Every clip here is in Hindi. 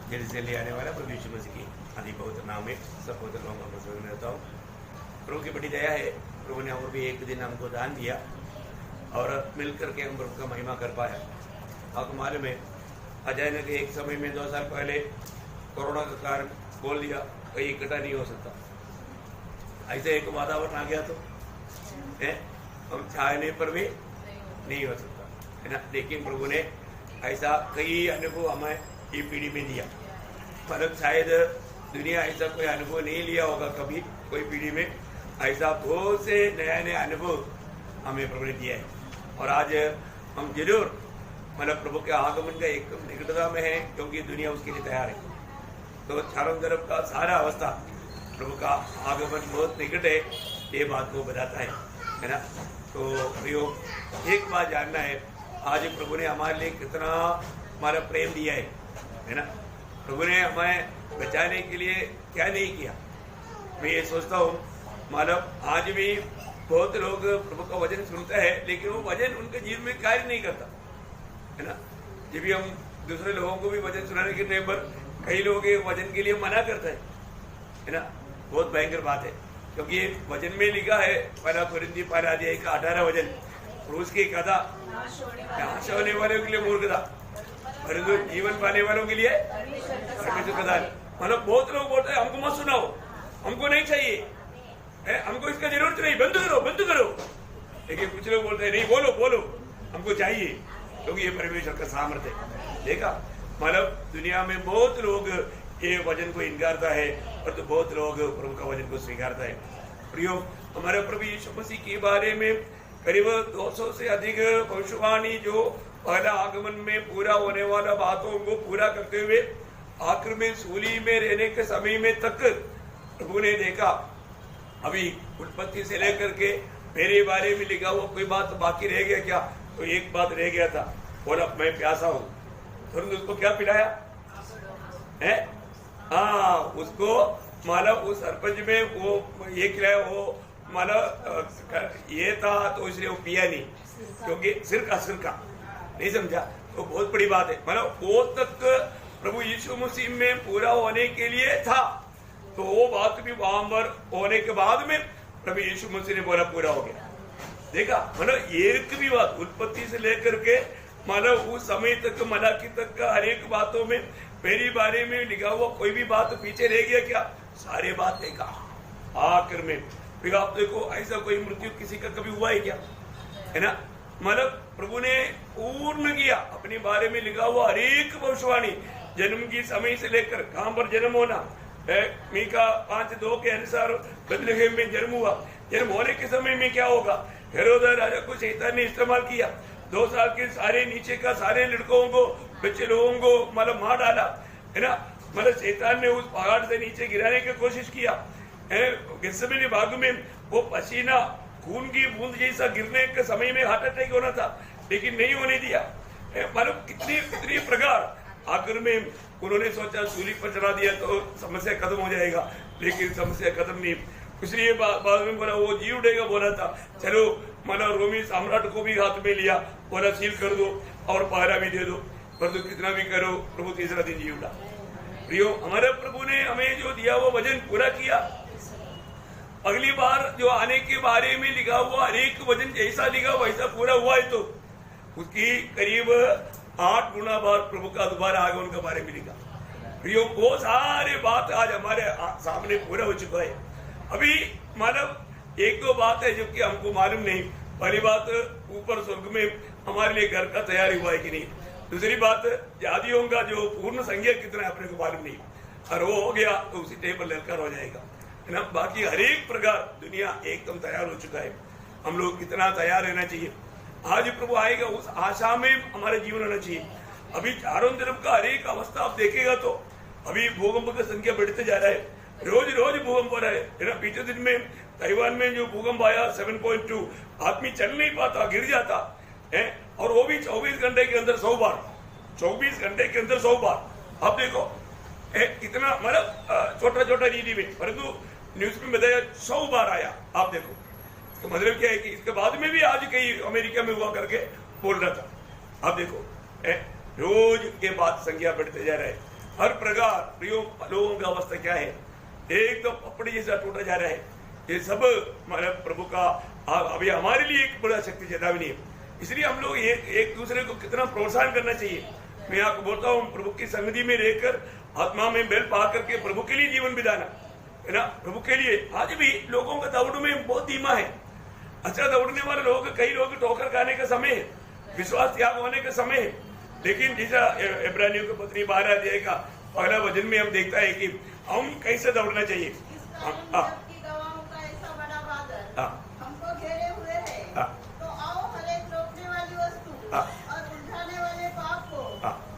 जल्दी से ले आने वाला प्रभु यीशु मसीह की आदि पवित्र नाम में सब पवित्र लोगों का मसलन रहता हूँ। प्रभु की बड़ी दया है, प्रभु ने और भी एक दिन हमको दान दिया और मिल करके हम प्रभु का महिमा कर पाया। आपको मालूम है, अचानक एक समय में 2 साल पहले कोरोना का कारण बोल दिया कहीं इकट्ठा नहीं हो सकता, ऐसे एक वातावरण आ गया तो हम चाहने पर भी नहीं हो सकता है ना। लेकिन प्रभु ने ऐसा कई अनुभव हमें ये पीढ़ी में दिया, मतलब शायद दुनिया ऐसा कोई अनुभव नहीं लिया होगा कभी कोई पीढ़ी में, ऐसा बहुत से नया नया अनुभव हमें प्रभु ने दिया है। और आज हम जरूर मतलब प्रभु के आगमन का एकदम निकटता में है, क्योंकि दुनिया उसके लिए तैयार है। तो चारों तरफ का सारा अवस्था प्रभु का आगमन बहुत निकट है, ये बात को बताता है ना। तो प्रियो, एक बात जानना है, आज प्रभु ने हमारे लिए कितना हमारा प्रेम दिया है ना। प्रभु ने हमें बचाने के लिए क्या नहीं किया। मैं ये सोचता हूँ, मतलब आज भी बहुत लोग प्रभु का वचन सुनता है, लेकिन वो वचन उनके जीवन में कार्य नहीं करता है ना। जब भी हम दूसरे लोगों को भी वचन सुनाने के टाइम पर कई लोग ये वचन के लिए मना करते है ना। बहुत भयंकर बात है, क्योंकि वचन में लिखा है, पहला कुरिन्थी 18 वचन, और उसकी कथा नाश होने वालों के लिए मूर्खता, परंतु जीवन पाने वालों के लिए परमेश्वर का दान। मतलब बहुत लोग बोलते हैं हमको मत सुनाओ, हमको नहीं चाहिए, हमको इसका जरूरत नहीं, बंद करो। लेकिन कुछ लोग बोलते हैं नहीं, बोलो हमको चाहिए, क्योंकि ये परमेश्वर का सामर्थ्य है। देखा, मतलब दुनिया में बहुत लोग ये वचन को इनकारता है, और तो बहुत लोग प्रभु का वचन को स्वीकारता है। प्रियो, हमारे प्रभु यीशु मसीह के बारे में करीब 200 से अधिक भविष्यवाणी जो पहला आगमन में पूरा होने वाला बातों को पूरा करते हुए आखिर में सूली में रहने के समय में तक प्रभु ने देखा। अभी उत्पत्ति से लेकर के मेरे बारे में लिखा हुआ कोई बात बाकी रह गया क्या? तो एक बात रह गया था, और अब मैं प्यासा हूँ। तुरंत उसको क्या पिलाया है? हाँ, उसको मतलब उस सरपंच में वो ये खिलाया, वो मतलब ये था तो इसलिए वो पिया नहीं, क्योंकि सिरका नहीं समझा। तो बहुत बड़ी बात है, मतलब वो तक प्रभु यीशु मसीह में पूरा होने के लिए था, तो वो बात भी वहां पर होने के बाद में प्रभु यीशु मसीह ने बोला पूरा हो गया। देखा, मतलब एक भी बात उत्पत्ति से लेकर के मतलब उस समय तक मलाकी तक का हर एक बातों में मेरी बारे में लिखा हुआ कोई भी बात पीछे रह गया क्या? सारे बात देखा आखिर में। फिर आप देखो, ऐसा कोई मृत्यु किसी का कभी हुआ है क्या? है ना। मतलब प्रभु ने पूर्ण किया अपने बारे में लिखा हुआ हर एक भविष्यवाणी, जन्म की समय से लेकर कहां पर जन्म होना, मीका 5:2 के अनुसार बेथलेहम में जन्म हुआ, जन्म होने के समय में क्या होगा, हेरोदा राजा को शैतान ने इस्तेमाल किया, 2 साल के सारे नीचे का सारे लड़कों को, बच्चे लोगों को मतलब मार डाला है ना। मतलब शैतान ने उस पहाड़ से नीचे गिराने की कोशिश किया। गेत्सेमनी बाग में वो पसीना खून की बूंद जैसा गिरने के समय में हार्ट अटैक होना था, लेकिन नहीं होने दिया। मतलब कितनी प्रकार आखिर में उन्होंने सोचा सूली पर चढ़ा दिया तो समस्या खत्म हो जाएगा, लेकिन समस्या खत्म नहीं। इसलिए बाद में बोला वो जी उठेगा, बोला था चलो मतलब रोमी सम्राट को भी हाथ में लिया, बोला सील कर दो और पहरा भी दे दो, परंतु कितना भी करो प्रभु तीसरा दिन जी उठा। प्रियो, हमारे प्रभु ने हमें जो दिया वो वचन पूरा किया। अगली बार जो आने के बारे में लिखा हुआ हर एक वचन जैसा लिखा वैसा पूरा हुआ है, तो उसकी करीब 8 गुना बार प्रभु का दोबारा आगमन के बारे में लिखा। प्रियो, वो सारे बात आज हमारे सामने पूरा हो चुका है। अभी मतलब 1-2 बात है जो कि हमको मालूम नहीं। पहली बात, ऊपर स्वर्ग में हमारे लिए घर का तैयारी हुआ है कि नहीं। दूसरी बात, जातियों का जो पूर्ण संख्या कितना है अपने को मालूम नहीं, और वो हो गया तो उसी टाइम पर ललकार हो जाएगा है ना। बाकी हर एक प्रकार दुनिया एकदम तैयार हो चुका है। हम लोग कितना तैयार रहना चाहिए। आज प्रभु आएगा उस आशा में हमारा जीवन होना चाहिए। अभी चारों तरफ का हर एक अवस्था आप देखेगा तो अभी भूकंप की संख्या बढ़ते जा रहा है, रोज भूकंप हो रहा है ना। पिछले दिन में ताइवान में जो भूकंप आया 7.2, आदमी चल नहीं पाता, गिर जाता है, और वो भी 24 घंटे के अंदर 100 बार, 24 घंटे के अंदर 100 बार। आप देखो कितना मतलब छोटा रीति में, परंतु न्यूज में बताया 100 बार आया। आप देखो इसका मतलब क्या है कि इसके बाद में भी आज कई अमेरिका में हुआ करके बोल रहा था। आप देखो रोज के बाद संख्या बढ़ते जा रहा है। हर प्रकार प्रियो लोगों का अवस्था क्या है, एक तो पपड़ी जैसा टूटा जा रहा है। ये सब हमारे प्रभु का अभी हमारे लिए एक बड़ा शक्ति चेतावनी है। इसलिए हम लोग एक दूसरे को कितना प्रोत्साहन करना चाहिए। मैं आपको बोलता हूँ, प्रभु की संगति में रहकर आत्मा में बेल पा करके प्रभु के लिए जीवन बिताना है ना, प्रभु के लिए। आज भी लोगों का दौड़ में बहुत धीमा है। अच्छा दौड़ने वाले लोग, कई लोग ठोकर खाने का समय है, विश्वास त्याग होने का समय है। लेकिन जैसा इब्रानियों की पत्री 12 अध्याय का पहला वचन में हम देखता है कि हम कैसे दौड़ना चाहिए। हमको घेरे हुए है, तो आओ हर एक रोकने वाली वस्तु और उलझाने वाले पाप को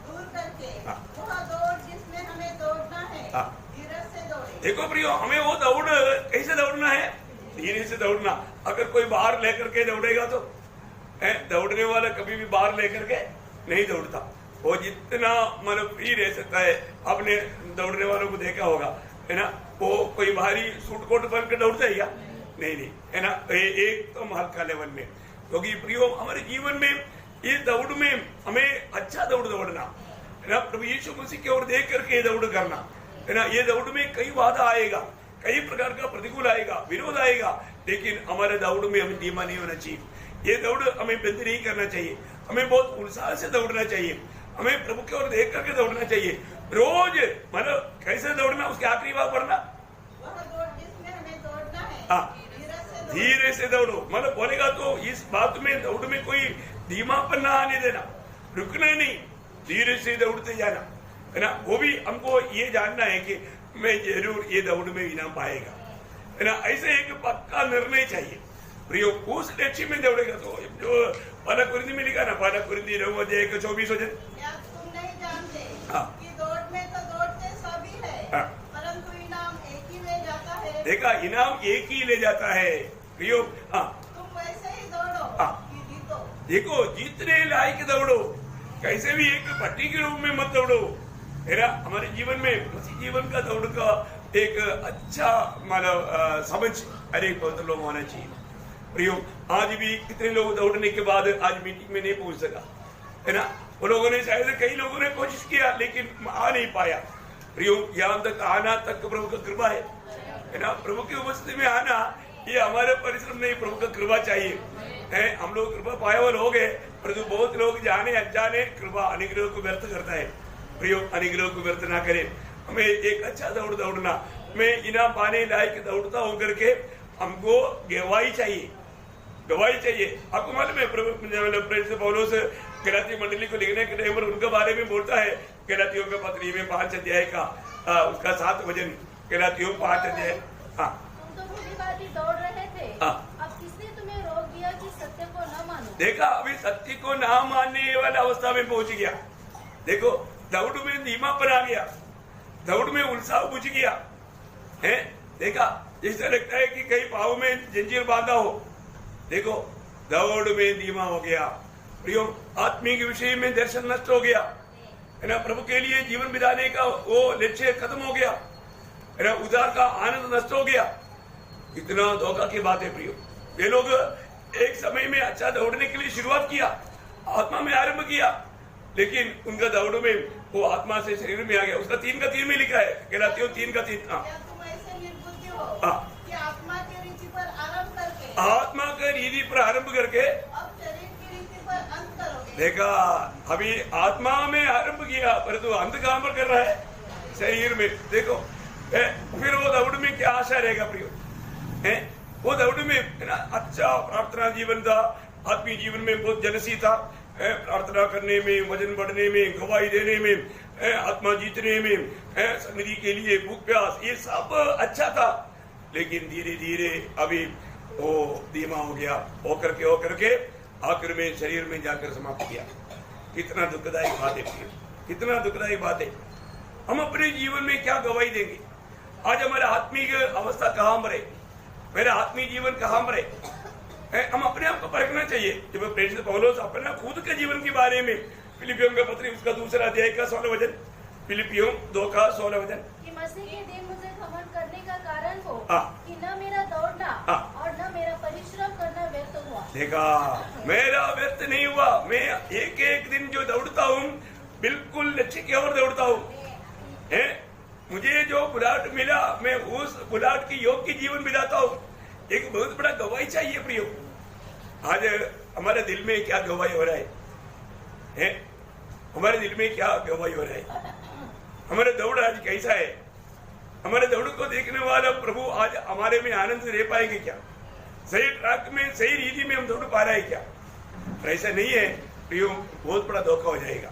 दूर करके वह दौड़ जिसमें हमें दौड़ना है धीरज से दौड़े। देखो प्रियो, हमें वो दौड़ कैसे दौड़ना है, धीरे से दौड़ना। अगर कोई बाहर लेकर के दौड़ेगा तो दौड़ने वाला कभी भी बाहर लेकर के नहीं दौड़ता। वो जितना मतलब फ्री रह सकता है, आपने दौड़ने वालों को देखा होगा है ना, वो कोई भारी सूट कोट पहन के दौड़ता है क्या? नहीं है ना, एक तो हल्का लेवल में। क्योंकि प्रियो हमारे जीवन में ये दौड़ में हमें अच्छा दौड़ना है ना, प्रभु यीशु मसीह की ओर देख करके दौड़ करना है ना। ये दौड़ में कई बाधा आएगा, कई प्रकार का प्रतिकूल आएगा, विरोध आएगा, लेकिन हमारे दौड़ में हमें धीमा नहीं होना चाहिए। ये दौड़ हमें बंद नहीं करना चाहिए, हमें बहुत उत्साह से दौड़ना चाहिए, हमें प्रभु की ओर देख करके दौड़ना चाहिए। रोज मतलब कैसे दौड़ना, उसके आखिरी बात पढ़ना, धीरे से दौड़ो। मतलब बोलेगा तो इस बात में दौड़ में कोई धीमापन ना आने देना, रुकना नहीं, धीरे से दौड़ते जाना है ना। वो भी हमको ये जानना है कि मैं जरूर ये दौड़ में इनाम पाएगा है ना, ऐसे एक पक्का निर्णय चाहिए। प्रियो उस लक्ष्य में दौड़ेगा तो जो पहला कुरिन्थी में लिखा ना, पहला कुरिन्थी 9:24 वचन, तुम नहीं जानते कि दौड़ में तो दौड़ते सभी है, परंतु इनाम एक ही ले जाता है। देखा, इनाम एक ही ले जाता है प्रियो। तुम वैसे ही दौड़ो कि जीतो। देखो, जीतने लायक दौड़ो, कैसे भी एक पट्टी के रूप में मत दौड़ो है ना। हमारे जीवन में उसी जीवन का दौड़ का एक अच्छा मतलब समझ हर एक पवित्र लोग होना चाहिए। प्रियो आज भी कितने लोग दौड़ने के बाद आज मीटिंग में नहीं पहुंच सका है ना। वो लोगों ने शायद कई लोगों ने कोशिश किया लेकिन आ नहीं पाया। प्रियो यहाँ तक आना तक प्रभु का कृपा है ना। प्रभु की उपस्थिति में आना ये हमारे परिश्रम नहीं, प्रभु का कृपा चाहिए है। हम लोग कृपा पाए हुए लोग हैं, परंतु बहुत लोग जाने अनजाने कृपा अनुग्रह को व्यर्थ करता है। प्रियो अनुग्रह को व्यर्थ ना करें, हमें एक अच्छा दौड़ना, मैं इनाम पाने लायक दौड़ता होकर के हमको गवाही चाहिए, गवाही चाहिए। आपको मालूम है प्रभु पौलुस गलाती मंडली को लिखने के टाइम पर उनके बारे में बोलता है, गलातियों के पत्री में 5 अध्याय का उसका 7 वचन, गलातियों 5 अध्याय। तुम तो भली भांति दौड़ रहे थे, अब किसने तुम्हें रोक दिया कि सत्य को न मानो? देखा, अभी सत्य को ना मानने वाली अवस्था में पहुंच गया। देखो, दौड़ में धीमापन आ गया, दौड़ में उत्साह बुझ गया है। देखा, जैसा लगता है कि कहीं पाँव में जंजीर बांधा हो। देखो, दौड़ में धीमा हो गया। प्रियो आत्मिक विषय में दर्शन नष्ट हो गया है ना। प्रभु के लिए जीवन बिताने का वो लक्ष्य खत्म हो गया है ना। उद्धार का आनंद नष्ट हो गया। इतना धोखा की बात है प्रियो। ये लोग एक समय में अच्छा दौड़ने के लिए शुरुआत किया, आत्मा में आरंभ किया, लेकिन उनका दौड़ में वो आत्मा से शरीर में आ गया। उसका 3:3 में लिखा है, गलातियों 3:3। तुम ऐसे निर्बुद्धि हो कि आत्मा की रीति पर आरंभ करके, आत्मा के रीति पर आरंभ करके अब शरीर की रीति पर अंत करोगे। देखा, अभी आत्मा में आरंभ किया परंतु अंत कहां पर कर रहा है? शरीर में। देखो फिर वो दौड़ में क्या आशा रहेगा प्रियो है? वो दौड़ में अच्छा प्रार्थना जीवन था, आत्मीय जीवन में बहुत जनसी था, प्रार्थना करने में, वजन बढ़ने में, गवाही देने में, आत्मा जीतने में, सन्निधि के लिए भूख प्यास, ये सब अच्छा था। लेकिन धीरे धीरे अभी वो धीमा हो गया, होकर के आखिर में शरीर में जाकर समाप्त किया। कितना दुखदायी बात है, कितना दुखदायी बात है। हम अपने जीवन में क्या गवाही देंगे? आज हमारा आत्मिक अवस्था कहाँ मरे, मेरा आत्मीय जीवन कहाँ मरे? हम अपने आप को परखना चाहिए। जब प्रेरित पौलुस अपना खुद के जीवन के बारे में फिलिपियों का पत्री उसका 2 अध्याय का 16 वचन, फिलिपियों 2 का 16 वचन, कि मसीह के दिन मुझे घमंड करने का कारण हो कि न मेरा दौड़ना और न मेरा परिश्रम करना व्यर्थ हुआ। देखा, मेरा व्यर्थ नहीं हुआ। मैं एक एक दिन जो दौड़ता हूँ बिल्कुल लक्ष्य की ओर दौड़ता हूँ मुझे जो बुलाहट मिला मैं उस बुलाहट की योग की जीवन बिताता हूँ। एक बहुत बड़ा गवाही चाहिए प्रियो। आज हमारे दिल में क्या गवाही हो रहा है? हमारे दिल में क्या गवाही हो रहा है? हमारे दौड़ आज कैसा है? हमारे दौड़ को देखने वाला प्रभु आज हमारे में आनंद ले पाएंगे क्या? सही ट्रैक में सही रीति में हम दौड़ पा रहे हैं क्या? ऐसा नहीं है प्रियो, बहुत बड़ा धोखा हो जाएगा।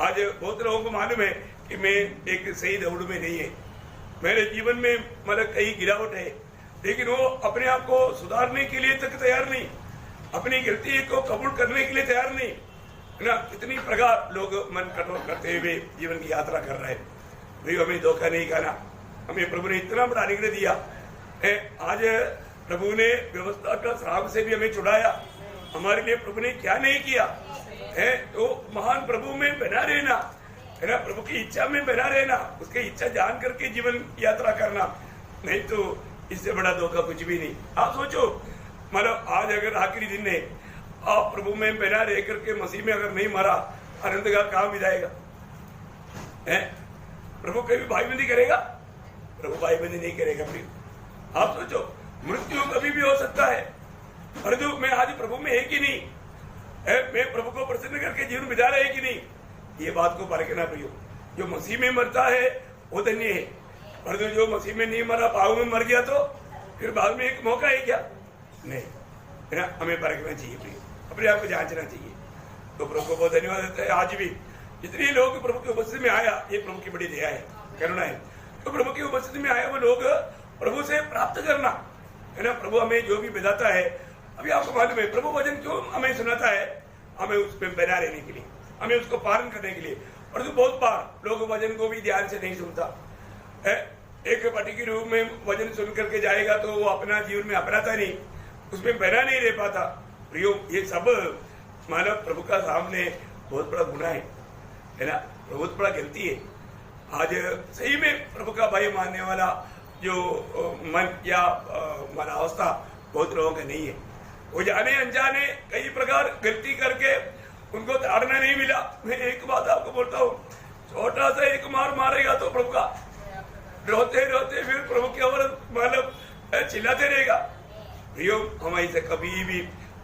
आज बहुत लोगों को मालूम है कि मैं एक सही दौड़ में नहीं है, मेरे जीवन में मतलब कई गिरावट है, लेकिन वो अपने आप को सुधारने के लिए तक तैयार नहीं, अपनी गलती को कबूल करने के लिए तैयार नहीं ना। कितनी प्रकार लोग मन कठोर करते हुए जीवन की यात्रा कर रहे हैं। भाई हमें धोखा नहीं खाना, हमें प्रभु ने इतना बड़ा अनुग्रह दिया है। आज प्रभु ने व्यवस्था का श्राप से भी हमें छुड़ाया। हमारे लिए प्रभु ने क्या नहीं किया है? तो महान प्रभु में बना रहना है ना, प्रभु की इच्छा में बना रहना, उसकी इच्छा जान करके जीवन यात्रा करना, नहीं तो इससे बड़ा धोखा कुछ भी नहीं। आप सोचो, मतलब आज अगर आखिरी दिन है, आप प्रभु में बना रह करके मसीह में अगर नहीं मरा, आनंद का कहाँ बिताएगा? प्रभु कभी भाईबंदी करेगा? प्रभु भाईबंदी नहीं करेगा प्रिय। आप सोचो, मृत्यु कभी भी हो सकता है, परंतु मैं आज प्रभु में है कि नहीं, मैं प्रभु को प्रसन्न करके जीवन बिता रहा है कि नहीं, ये बात को परखना प्रियो। जो मसीह में मरता है वो धन्य है, परंतु जो मसीह में नहीं मरा, पाव में मर गया, तो फिर बाद में एक मौका है क्या? नहीं, है ना। हमें परखना चाहिए प्रियो, अपने आप को जांचना चाहिए। तो प्रभु को बहुत धन्यवाद देता है। आज भी जितने लोग प्रभु की उपस्थिति में आया, ये प्रभु की बड़ी दया है, करुणा है। तो प्रभु की उपस्थिति में आया वो लोग प्रभु से प्राप्त करना, है ना। प्रभु हमें जो भी बताता है, अभी आपको मालूम है प्रभु वचन क्यों हमें सुनाता है? हमें उस पर बना रहने के लिए, हमें उसको पालन करने के लिए। और तो बहुत बार लोग वचन को भी ध्यान से नहीं सुनता है। एक पार्टी के रूप में वचन सुन करके जाएगा तो वो अपना जीवन में अपनाता नहीं, उसमें बना नहीं रह पाता। प्रियो, ये सब मानव प्रभु का सामने बहुत बड़ा गुनाह है ना, बहुत बड़ा गलती है। आज सही में प्रभु का भाई मानने वाला जो मन या मन अवस्था बहुत लोगों का नहीं है। वो जाने अनजाने कई प्रकार गलती करके उनको ताड़ना नहीं मिला। मैं एक बात आपको बोलता हूँ, छोटा सा एक मार मारेगा तो प्रभु का रोते रोते फिर प्रभु की ओर मतलब चिल्लाते रहेगा। प्रियो, हम ऐसे कभी भी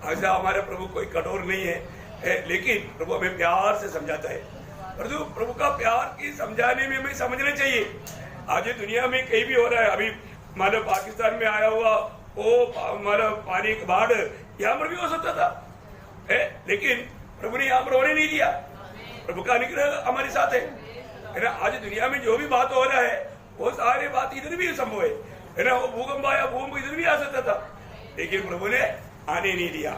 ऐसा, हमारे प्रभु कोई कठोर नहीं है, लेकिन प्रभु हमें प्यार से समझाता है। और जो प्रभु का प्यार की समझाने में हमें समझना चाहिए। आज दुनिया में कहीं भी हो रहा है, अभी मानो पाकिस्तान में आया हुआ वो मानो पानी का बाढ़ यहाँ पर भी हो सकता था, लेकिन प्रभु ने यहाँ पर होने नहीं दिया। प्रभु का अनुग्रह हमारे साथ है ना। आज दुनिया में जो भी बात हो रहा है वो सारी बात इधर भी संभव है ना। वो भूकंप आया, भूकंप इधर भी आ सकता था, लेकिन प्रभु ने आने नहीं दिया।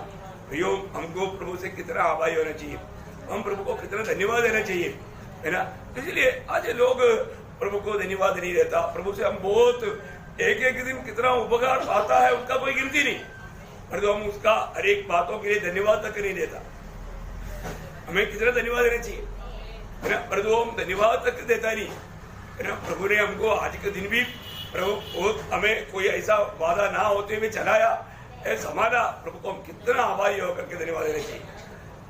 प्रियो, हमको प्रभु से कितना आभारी होना चाहिए, हम प्रभु को कितना धन्यवाद देना चाहिए, है ना। इसलिए आज लोग प्रभु को धन्यवाद नहीं देता। प्रभु से हम बहुत एक एक दिन कितना उपकार पाता है, उसका कोई गिनती नहीं, पर तो हम उसका हर एक बातों के लिए धन्यवाद तक नहीं देता। हमें कितना धन्यवाद देना चाहिए, है ना, पर तो हम धन्यवाद तक देता नहीं, है ना। प्रभु ने हमको आज के दिन भी प्रभु हमें कोई ऐसा वादा ना होते हुए चलाया, संभाला। प्रभु को हम कितना आभारी होकर के धन्यवाद देना चाहिए।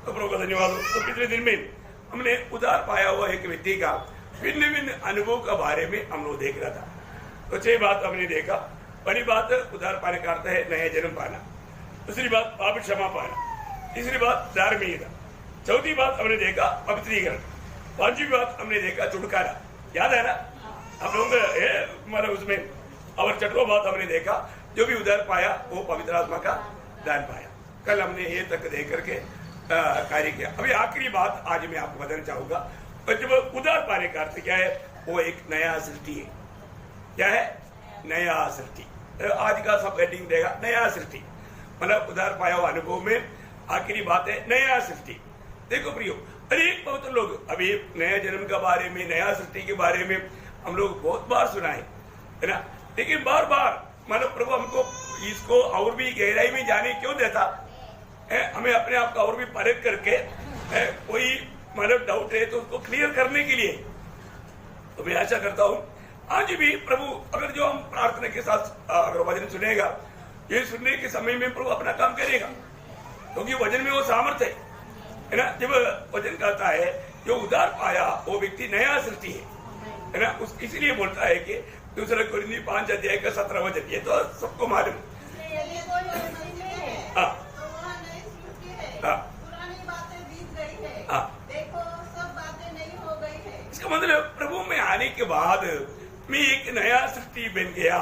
तो प्रभु का धन्यवाद। तो पिछले दिन में हमने उधार पाया हुआ एक व्यक्ति का भिन्न भिन्न अनुभव के बारे में हम लोग देख रहा था। तो 6 बात हमने देखा। पहली बात उधार पाने का अर्थ है नया जन्म पाना, दूसरी बात पाप क्षमा पाना, तीसरी बात धार्मिकता, चौथी बात हमने देखा पवित्रीकरण, पांचवी बात हमने देखा छुटकारा। याद है ना आप लोग? मतलब उसमें और छठवां बात हमने देखा, जो भी उधार पाया वो पवित्र आत्मा का दान पाया। कल हमने ये तक देख करके कार्य किया। अभी आखिरी बात आज मैं आपको बताना चाहूंगा। जब उधार पाने का अर्थ क्या है? वो एक नया सृष्टि है। क्या है? नया सृष्टि। आज का सब हेडिंग देगा नया सृष्टि, मतलब उधार पाया हुआ अनुभव में आखिरी बात है नया सृष्टि। देखो प्रियो, अनेक बहुत लोग अभी नया जन्म के बारे में, नया सृष्टि के बारे में हम लोग बहुत बार सुना है ना, लेकिन बार बार मतलब प्रभु हमको इसको और भी गहराई में जाने क्यों देता है? हमें अपने आप का और भी परख करके कोई मतलब डाउट है तो उसको क्लियर करने के लिए। तो मैं आशा करता हूँ आज भी प्रभु अगर जो हम प्रार्थना के साथ अगर वचन सुनेगा, ये सुनने के समय में प्रभु अपना काम करेगा, क्योंकि वचन में वो सामर्थ्य है ना। जब वचन कहता है जो उधार पाया वो व्यक्ति नया सृष्टि है, है ना। उस इसलिए बोलता है कि दूसरा कोरिन्थी 5 अध्याय का 17वां वचन, ये तो सबको मालूम। देखो सब बातें नई हो गई है। इसका मतलब प्रभु में आने के बाद मैं एक नया सृष्टि बन गया,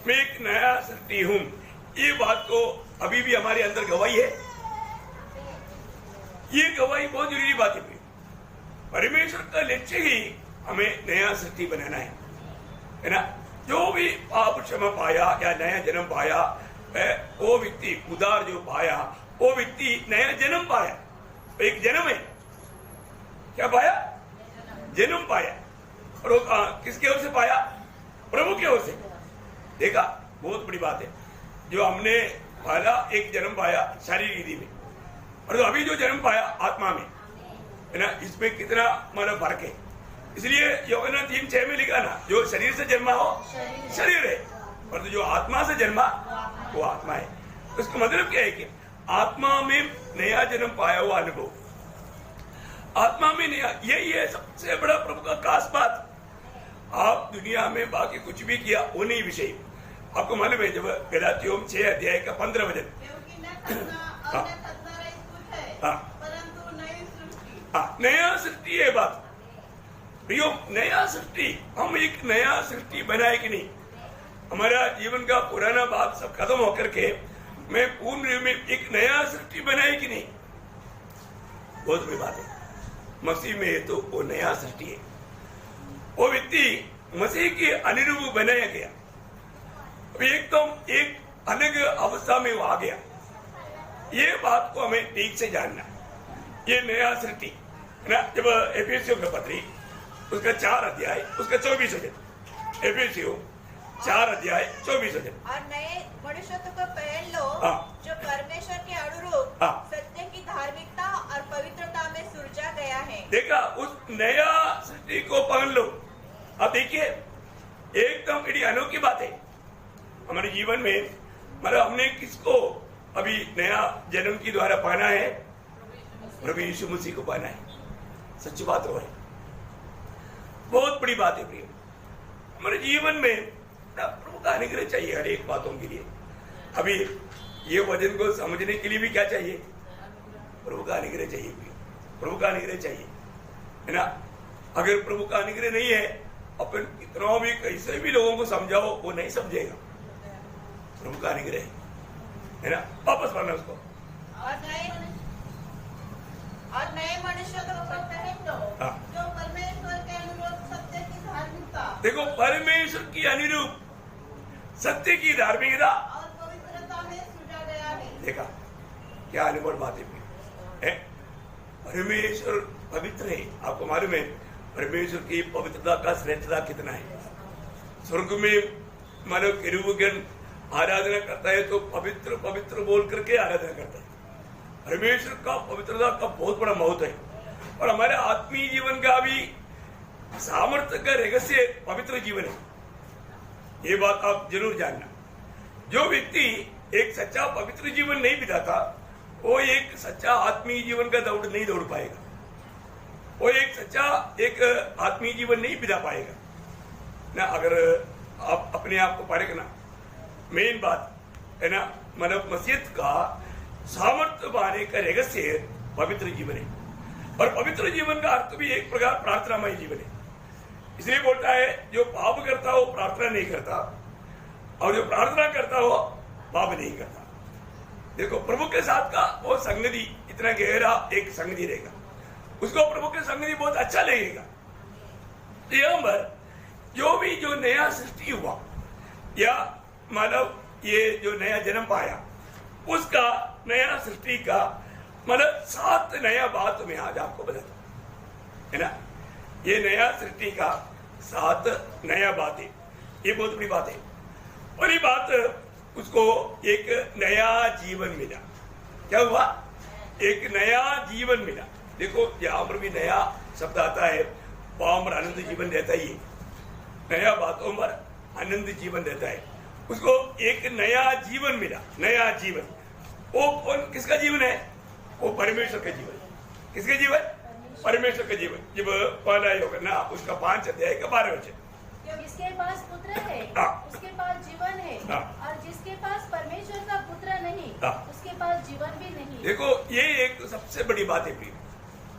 मैं एक नया सृष्टि हूँ। ये बात को अभी भी हमारे अंदर गवाही है। ये गवाही बहुत जरूरी बात है। परमेश्वर का लक्ष्य ही हमें नया सृष्टि बनाना है ना। जो भी पाप क्षमा पाया या नया जन्म पाया, वो व्यक्ति उदार जो पाया, वो व्यक्ति नया जन्म पाया। एक जन्म है, क्या पाया? जन्म पाया। और वो किसके ओर से पाया? प्रभु की ओर से। देखा, बहुत बड़ी बात है। जो हमने पहला एक जन्म पाया शारीरिक विधि में, और जो अभी जो जन्म पाया आत्मा में, है ना, इसमें कितना मतलब फर्क है। इसलिए यूहन्ना 3:6 में लिखा ना, जो शरीर से जन्मा हो शरीर है, और जो आत्मा से जन्मा वो आत्मा है। उसका मतलब क्या है कि आत्मा में नया जन्म पाया हुआ अनुभव, आत्मा में नया, यही है सबसे बड़ा प्रभु का खास बात। आप दुनिया में बाकी कुछ भी किया वो नहीं विषय। आपको मालूम है जब गलातियों 6 अध्याय का 15 वचन, नया सृष्टि है बात। प्रियो, नया सृष्टि, हम एक नया सृष्टि बनाए कि नहीं? हमारा जीवन का पुराना बात सब खत्म होकर के मैं पूर्ण रूप में एक नया सृष्टि बनाए कि नहीं? बहुत बड़ी बात है। मसीह में है तो वो नया सृष्टि है। वो व्यक्ति मसीह के अनुरूप बनाया गया, एकदम एक अलग अवस्था में वो आ गया। ये बात को हमें ठीक से जानना। ये नया सृष्टि ना, जब एफेसियों का पत्री उसका 4 अध्याय उसका 24 वचन, एफेसियों 4 अध्याय 24 वचन, और नए मनुष्यत्व को पहन लो, जो परमेश्वर के अनुरूप सत्य की धार्मिकता और पवित्रता में सृजा गया है। देखा, उस नया सृष्टि को पहन लो। अब देखिए, एकदम बड़ी अनोखी बात है हमारे जीवन में। मतलब हमने किसको अभी नया जन्म की द्वारा पाना है? प्रभु यीशु मसीह को पाना है। सच्ची बात है, बहुत बड़ी बात है प्रिय। हमारे जीवन में प्रभु का अनुग्रह चाहिए हर एक बातों के लिए। अभी ये वचन को समझने के लिए भी क्या चाहिए? प्रभु का अनुग्रह चाहिए, प्रभु का अनुग्रह चाहिए, है ना। अगर प्रभु का अनुग्रह नहीं है, अपन कितना भी कैसे भी लोगों को समझाओ वो नहीं समझेगा। प्रभु का अनुग्रह है ना। वापस पढ़ना उसको। और नए मनुष्यत्व को पहन लो, जो परमेश्वर के अनुरूप सत्य की धार्मिकता, देखो, परमेश्वर की अनुरूप सत्य की धार्मिकता और पवित्रता में सृजा गया है। देखा, क्या अनुभव बात है। परमेश्वर पवित्र है। आपको मालूम है परमेश्वर की पवित्रता का श्रेष्ठता कितना है। स्वर्ग में मानो केरूबगण आराधना करता है तो पवित्र पवित्र बोल करके आराधना करता है। परमेश्वर का पवित्रता का बहुत बड़ा महत्व है। और हमारे आत्मीय जीवन का भी सामर्थ्य का रहस्य पवित्र जीवन है। ये बात आप जरूर जानना। जो व्यक्ति एक सच्चा पवित्र जीवन नहीं बिताता, वो एक सच्चा आत्मीय जीवन का दौड़ नहीं दौड़ पाएगा। वो एक सच्चा एक आत्मीय जीवन नहीं बिता पाएगा ना। अगर आप अपने आप को परखना, मेन बात है ना, मतलब मसीहत का सामर्थ्य पाने का रहस्य पवित्र जीवन है। और पवित्र जीवन का अर्थ भी एक प्रकार प्रार्थनामय जीवन है। इसलिए बोलता है जो पाप करता हो प्रार्थना नहीं करता, और जो प्रार्थना करता हो पाप नहीं करता। देखो, प्रभु के साथ का वो संगति इतना गहरा एक संगति रहेगा, उसको प्रभु के संगति बहुत अच्छा लगेगा। यहाँ पर जो नया सृष्टि हुआ या मतलब ये जो नया जन्म पाया, उसका नया सृष्टि का मतलब 7 नया बात मैं आज आपको बताता है ना। ये नया सृष्टि का 7 नया बात है। ये बहुत बड़ी बात है। और ये बात उसको एक नया जीवन मिला। क्या हुआ? एक नया जीवन मिला। देखो, यहाँ पर भी नया शब्द आता है, वहां पर आनंद जीवन रहता ही है। नया बातों पर आनंद जीवन रहता है। उसको एक नया जीवन मिला। नया जीवन वो कौन, किसका जीवन है? वो परमेश्वर का जीवन। किसका जीवन? परमेश्वर का जीवन। जब पहला योग ना उसका 5 अध्याय का 12 वचन, जिसके पास पुत्र है उसके पास जीवन है, और जिसके पास परमेश्वर का पुत्र नहीं उसके पास जीवन भी नहीं। देखो ये एक सबसे बड़ी बात है प्रिय,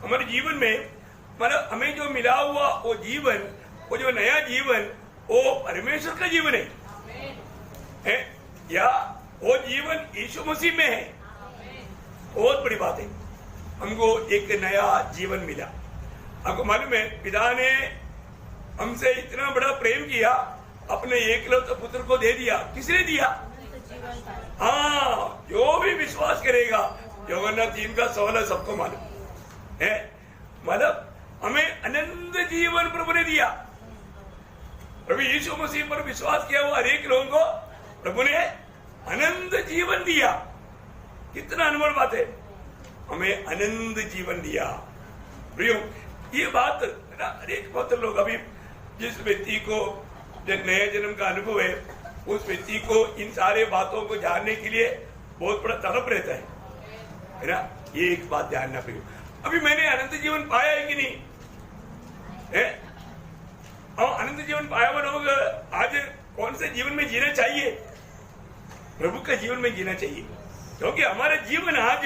हमारे जीवन में मतलब हमें जो मिला हुआ वो जीवन, वो जो नया जीवन, वो परमेश्वर का जीवन है या वो जीवन यीशु मसीह में है। बहुत बड़ी बात है, हमको एक नया जीवन मिला। आपको मालूम है पिता ने हमसे इतना बड़ा प्रेम किया, अपने एकलौते पुत्र को दे दिया। किसने दिया? हाँ, जो भी विश्वास करेगा, यूहन्ना 3:16 सबको मालूम है। मतलब हमें अनंत जीवन प्रभु ने दिया। प्रभु यीशु मसीह पर विश्वास किया हुआ हर एक लोगों को प्रभु ने अनंत जीवन दिया। कितना अनमोल बात है, हमें अनंत जीवन दिया। प्रियो, ये बात ना हर एक बहुत लोग, अभी जिस व्यक्ति को जो नए जन्म का अनुभव है, उस व्यक्ति को इन सारे बातों को जानने के लिए बहुत बड़ा तड़प रहता है ना। ये एक बात ध्यान ना प्रियो, अभी मैंने अनंत जीवन पाया है कि नहीं है? अनंत जीवन पाया हुआ लोग आज कौन से जीवन में जीना चाहिए? प्रभु का जीवन में जीना चाहिए, क्योंकि हमारा जीवन आज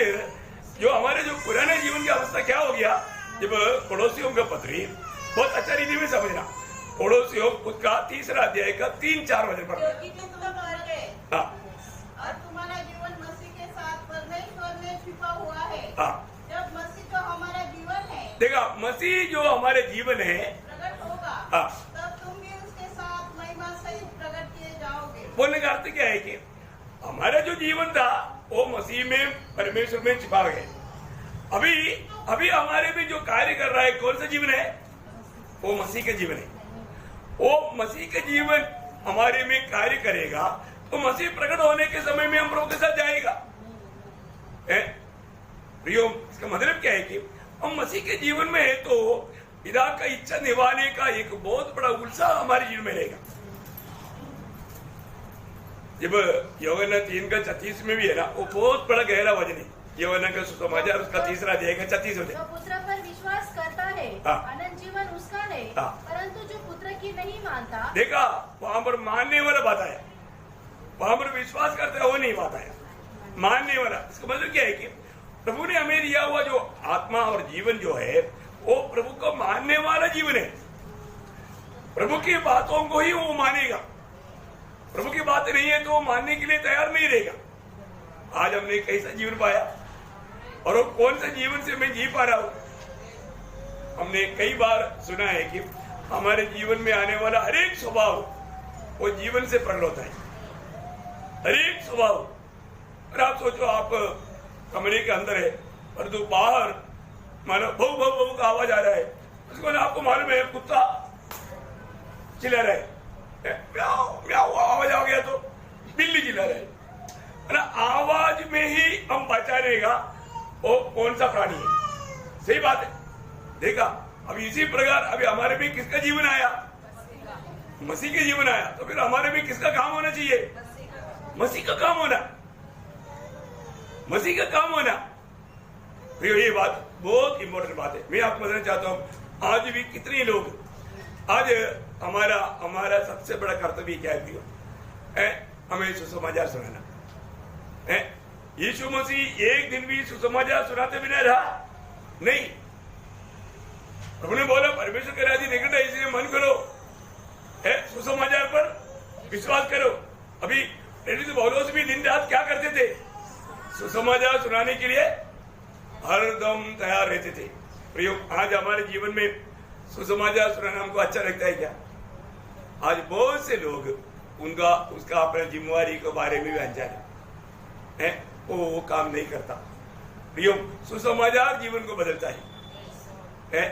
जो हमारे जो पुराने जीवन की अवस्था क्या हो गया। जब पड़ोसियों का पत्री बहुत अच्छा रीति में समझना, पड़ोसियों उसका 3 अध्याय का 3-4 वचन पढ़ना। और तुम्हारा जीवन मसीह के साथ परमेश्वर में छिपा हुआ है। जब मसीह जो हमारा जीवन है, देखा, मसीह जो हमारे जीवन है प्रकट होगा, तब तुम भी उसके साथ महिमा सहित प्रकट किए जाओगे। बोलने का अर्थ क्या है कि हमारा जो जीवन था वो मसीह में, परमेश्वर में छिपा गया। अभी हमारे में जो कार्य कर रहा है, कौन सा जीवन है? वो मसीह का जीवन है। वो मसीह का जीवन हमारे में कार्य करेगा तो मसीह प्रकट होने के समय में हम प्रभु के साथ जाएगा। प्रियो, इसका मतलब क्या है कि हम मसीह के जीवन में है तो पिता का इच्छा निभाने का एक बहुत बड़ा उत्साह हमारे जीवन में रहेगा। जब यूहन्ना 3:36 में भी है ना, वो बहुत बड़ा गहरा वचन है। यूहन्ना का सुसमाचार उसका 3 अध्याय का 36 वचन। जो पुत्र पर विश्वास करता है अनंत जीवन उसका है, परंतु जो पुत्र की नहीं मानता। देखा, वहां पर मानने वाला बात आया, वहां पर विश्वास करता है वो नहीं बात आया, मानने वाला। इसका मतलब क्या है कि प्रभु ने हमें दिया हुआ जो आत्मा और जीवन जो है वो प्रभु को मानने वाला जीवन है। प्रभु की बातों को ही वो मानेगा, प्रभु की बात नहीं है तो वो मानने के लिए तैयार नहीं रहेगा। आज हमने कैसा जीवन पाया और वो कौन सा जीवन से मैं जी पा रहा हूं। हमने कई बार सुना है कि हमारे जीवन में आने वाला हर एक स्वभाव वो जीवन से प्रकट होता है, हर एक स्वभाव। और आप सोचो, आप कमरे के अंदर है और तो बाहर मानो भौ भौ भौ का आवाज आ रहा है, उसको ना आपको मालूम है कुत्ता चिल्ला रहा है, म्याऊ म्याऊ आवाज आ गया तो बिल्ली चिल्ला रहा है ना। आवाज में ही हम पहचानेगा वो कौन सा प्राणी है। सही बात है। देखा, अब इसी प्रकार अभी हमारे में किसका जीवन आया? मसीह का जीवन आया। तो फिर हमारे में किसका काम होना चाहिए? मसीह का काम होना, मसीह का काम होना। फिर ये बात बहुत इंपॉर्टेंट बात है। मैं आपको बताना चाहता हूं, आज भी कितने लोग, आज हमारा सबसे बड़ा कर्तव्य क्या है? हमें सुसमाचार सुनाना है। यीशु मसीह एक दिन भी सुसमाचार सुनाते बिना रहा नहीं। प्रभु ने बोला परमेश्वर के राज्य निकट है, इसलिए मन करो, सुसमाचार पर विश्वास करो। अभी पौलुस भी दिन रात क्या करते थे? सुसमाचार सुनाने के लिए हरदम तैयार रहते थे। प्रयोग आज हमारे जीवन में सुसमाचार सुनाना हमको अच्छा लगता है क्या? आज बहुत से लोग उसका अपने जिम्मेवारी के बारे में भी अनजान है, वो काम नहीं करता। प्रयोग सुसमाचार जीवन को बदलता है।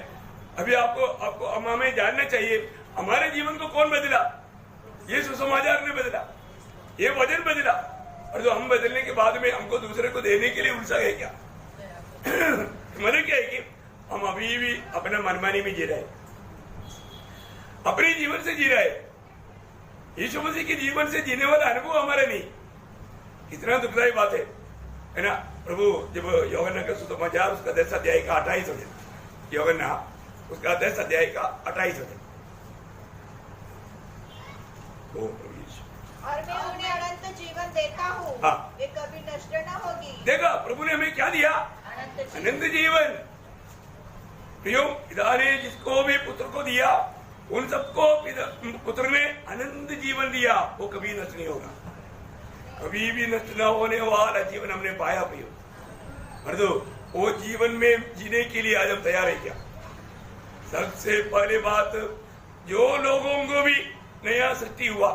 अभी आपको हमें जानना चाहिए हमारे जीवन को कौन बदला? ये सुसमाचार ने बदला, ये वचन बदला। और जो हम बदलने के बाद में हमको दूसरे को देने के लिए उत्साह है क्या? मतलब क्या है कि हम अभी भी अपना मनमानी में जी रहे, अपने जीवन से जी रहे। यीशु मसीह के जीवन से जीने वाला अनुभव हमारे नहीं। कितना दुखदायी बात है ना। प्रभु जब यूहन्ना का सुसमाचार उसका 10 अध्याय का 28 वचन, यूहन्ना उसका 10 अध्याय का 28 वचन। और मैं उन्हें अनंत जीवन देता हूँ, वे कभी नष्ट न होगी। देखा प्रभु ने हमें क्या दिया? अनंत जीवन। प्रियो, पिता ने जिसको भी पुत्र को दिया उन सबको पुत्र ने अनंत जीवन दिया, वो कभी नष्ट नहीं होगा, कभी भी नष्ट न होने वाला जीवन हमने पाया। प्रियो, परंतु वो जीवन में जीने के लिए आज हम तैयार है क्या? सबसे पहले बात, जो लोगों को भी नया सृष्टि हुआ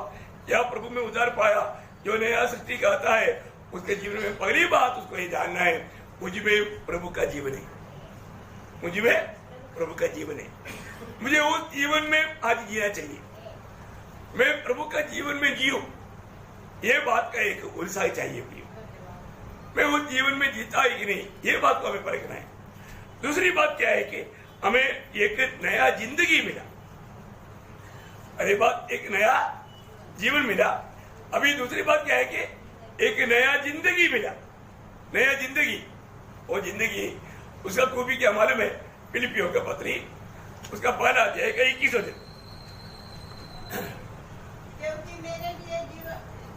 या प्रभु में उद्धार पाया, जो नया सृष्टि कहता है, उसके जीवन में पहली बात उसको ये जानना है, मुझ में प्रभु का जीवन है, मुझ में प्रभु का जीवन है। मुझे उस जीवन में आज जीना चाहिए, मैं प्रभु का जीवन में जीऊं, ये बात का एक उत्साह चाहिए प्रिय। मैं उस जीवन में जीता है कि नहीं, ये बात को हमें परखना है। दूसरी बात क्या है कि हमें एक नया जिंदगी मिला। अरे बात, एक नया जीवन मिला। अभी दूसरी बात क्या है कि एक नया जिंदगी मिला। नया जिंदगी, वो जिंदगी उसका खूबी क्या मालूम है? फिलिपियों का पत्री उसका पहला अध्याय का 21 वचन। क्योंकि मेरे लिए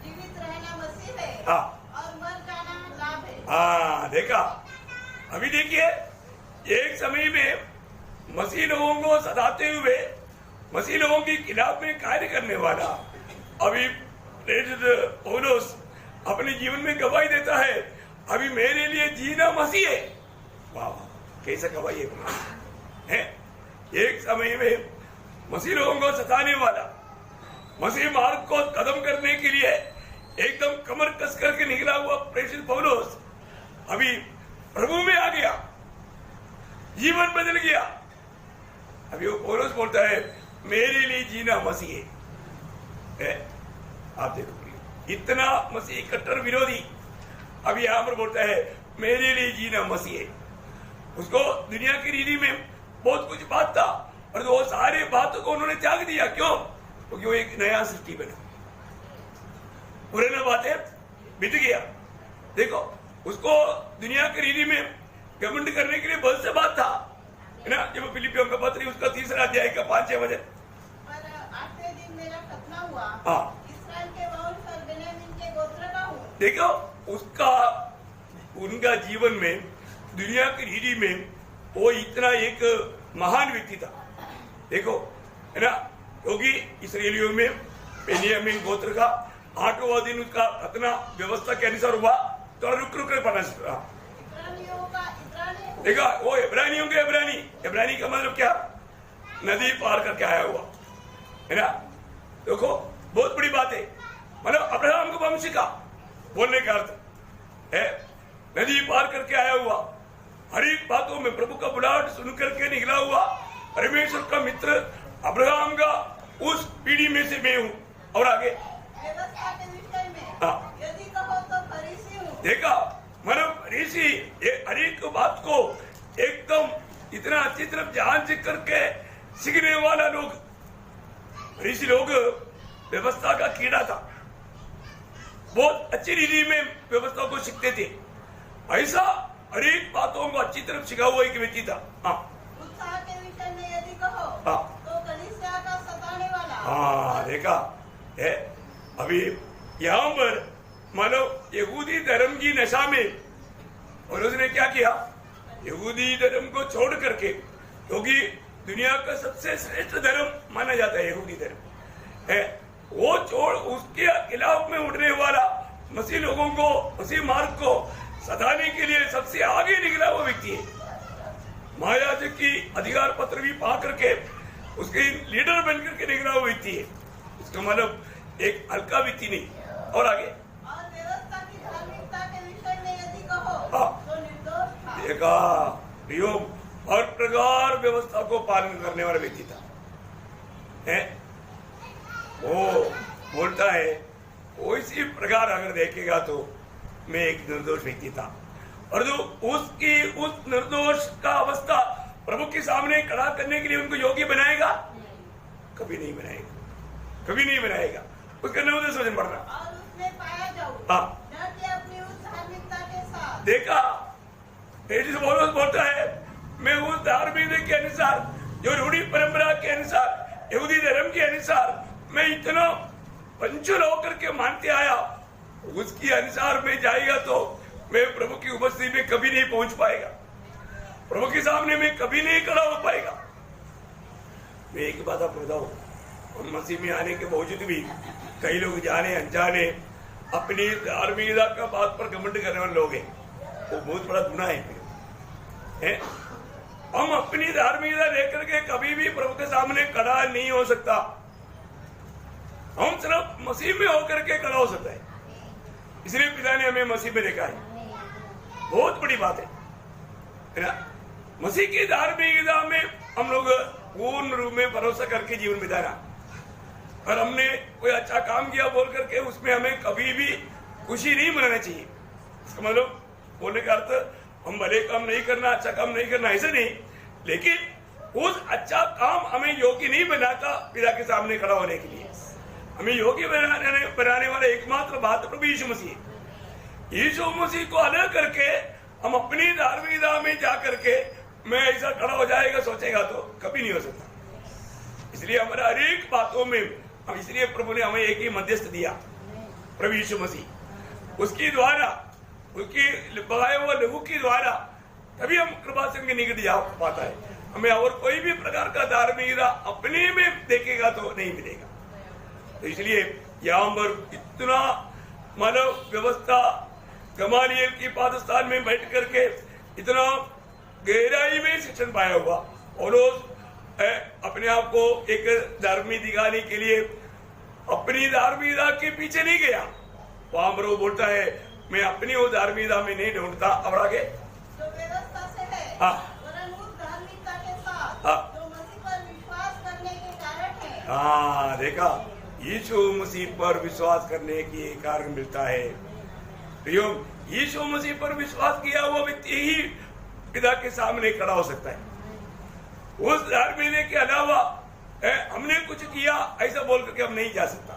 जीवित रहना मसीह है, और मर जाना लाभ है। हाँ, देखा। अभी देखिए, एक समय में मसीह लोगों को सताते हुए, मसीह लोगों के खिलाफ में कार्य करने वाला अभी पौलुस अपने जीवन में गवाही देता है, अभी मेरे लिए जीना मसीह है। वाह, कैसा गवाही है? एक समय में मसीह लोगों को सताने वाला, मसीह मार्ग को कदम करने के लिए एकदम कमर कस करके निकला हुआ प्रेषित पौलुस अभी प्रभु में आ गया, जीवन बदल गया। अभी वो पौलुस बोलता है, मेरे लिए जीना मसीह है। आप देखो, इतना मसीह कट्टर विरोधी अभी यहां पर बोलता है, मेरे लिए जीना मसीह है। उसको दुनिया की रीति में बहुत कुछ बात था, और वो सारे बातों को उन्होंने त्याग दिया। क्यों? क्योंकि वो एक नया सृष्टि बना, पुराना बातें बीत गया। देखो, उसको दुनिया की रीति में घमंड करने के लिए बहुत से बात था, है ना? जब फिलिपियों का पत्री उसका 3 अध्याय का 5-6 वचन। पर 8वें दिन मेरा खतना हुआ। हाँ, इस्राएल के वंश और बेन्यामीन के गोत्र का हूँ। देखो, उसका उनका जीवन में दुनिया की रीति में वो इतना एक महान व्यक्ति था। देखो, है ना? क्योंकि इस्राएलियों में बेन्यामीन गोत्र का 8वां दिन उसका खतना व्यवस्था के अनुसार हुआ। तो रुक पढ़ना सीखा। देखा, वो इब्रानियों के इब्रानी का मतलब क्या? नदी पार करके आया हुआ, है ना? देखो, बहुत बड़ी बात है। मतलब अब्राहम के वंश का बोलने का अर्थ है नदी पार करके आया हुआ, हर एक बातों में प्रभु का बुलाहट सुन करके निकला हुआ परमेश्वर का मित्र अब्राहम का उस पीढ़ी में से मैं हूँ। और आगे व्यवस्था के विषय में यदि कहो तो फरीसी हूँ। देखा, मतलब ऋषि हर एक बात को एकदम इतना अच्छी तरफ ध्यान से करके सीखने वाला लोग, ऋषि लोग व्यवस्था का कीड़ा था, बहुत अच्छी रीति में व्यवस्था को सीखते थे। ऐसा हर एक बातों को अच्छी तरफ सिखा हुआ एक व्यक्ति था। उत्साह के विषय में यदि कहो तो कलीसिया का सताने वाला। हाँ, देखा है। अभी यहाँ पर मानो यहूदी धर्म की नशा में, और उसने क्या किया? यहूदी धर्म को छोड़ करके, क्योंकि दुनिया का सबसे श्रेष्ठ धर्म माना जाता है यहूदी धर्म है, वो छोड़ उसके खिलाफ में उठने वाला मसीह लोगों को, मसीह मार्ग को सताने के लिए सबसे आगे निकला वो व्यक्ति है। महायाजक की अधिकार पत्र भी पा करके उसके लीडर बन करके निकला वो व्यक्ति है। इसका मतलब एक हल्का व्यक्ति नहीं। और आगे व्यवस्था की धार्मिकता के विषय में यदि कहो तो निर्दोष था। देखा, प्रयोग हर प्रकार व्यवस्था को पालन करने वाला व्यक्ति था, है? वो बोलता है, इसी प्रकार अगर देखेगा तो मैं एक निर्दोष व्यक्ति था। और जो उसकी उस निर्दोष का अवस्था प्रभु के सामने खड़ा करने के लिए उनको योग्य बनाएगा? कभी नहीं बनाएगा, कभी नहीं बनाएगा। उसका 9-10 वचन पढ़ना। और उसमें पाया जाऊं, न कि अपनी उस धार्मिकता के साथ। देखा, पौलुस बोलता है, मैं उस धार्मिकता के अनुसार, जो रूढ़ी परंपरा के अनुसार, यहूदी धर्म के अनुसार मैं इतना पंचुल होकर के मानते आया, उसके अनुसार मैं जाएगा तो मैं प्रभु की उपस्थिति में कभी नहीं पहुंच पाएगा, प्रभु के सामने मैं कभी नहीं खड़ा हो पाएगा। मैं एक बात आपको बताऊं, और मसीह में आने के बावजूद भी कई लोग जाने अनजाने अपनी धार्मिकता का बात पर घमंड करने वाले लोग हैं, वो बहुत बड़ा गुनाह है। हम अपनी धार्मिकता लेकर के कभी भी प्रभु के सामने खड़ा नहीं हो सकता, हम सिर्फ मसीह में होकर के खड़ा हो सकता है। इसलिए पिता ने हमें मसीह में देखा है, बहुत बड़ी बात है ना। मसीह की धार्मिकता में हम लोग पूर्ण रूप में भरोसा करके जीवन बिताना, और हमने कोई अच्छा काम किया बोल करके उसमें हमें कभी भी खुशी नहीं मनाना चाहिए। इसका मतलब बोलने का अर्थ हम भले काम नहीं करना, अच्छा काम नहीं करना, ऐसा नहीं, लेकिन उस अच्छा काम हमें योग्य नहीं बनाता पिता के सामने खड़ा होने के लिए। हमें योग्य बनाने वाला एकमात्र बात प्रभु यीशु मसीह। यीशु मसीह को अलग करके हम अपनी धार्मिकता में जा करके मैं ऐसा खड़ा हो जाएगा सोचेगा तो कभी नहीं हो सकता। इसलिए हमारे हर एक बातों में इसलिए प्रभु ने हमें एक ही मध्यस्थ दिया, प्रभु यीशु मसीह। उसके द्वारा, उसकी बगाए हुए लहू के द्वारा तभी हम कृपा से निकट जा पाता है। हमें और कोई भी प्रकार का धार्मिकता अपने में देखेगा तो नहीं मिलेगा। तो इसलिए यहाँ पर इतना मानव व्यवस्था गमालियल की पादस्थान में बैठ करके इतना गहराई में शिक्षण पाया हुआ, और अपने आप को एक धार्मिक दिखाने के लिए अपनी धार्मिकता के पीछे नहीं गया। वहां पर वो बोलता है मैं अपनी वो धार्मिकता में नहीं ढूंढता। अब आगे जो व्यवस्था से है, धार्मिकता के साथ जो मसीह पर विश्वास करने के कारण है। हाँ, देखा, यीशु मसीह पर विश्वास करने की कारण मिलता है। यीशु मसीह पर विश्वास किया हुआ व्यक्ति ही पिता के सामने खड़ा हो सकता है। उस धार्मिकता के अलावा हमने कुछ किया ऐसा बोल करके हम नहीं जा सकता।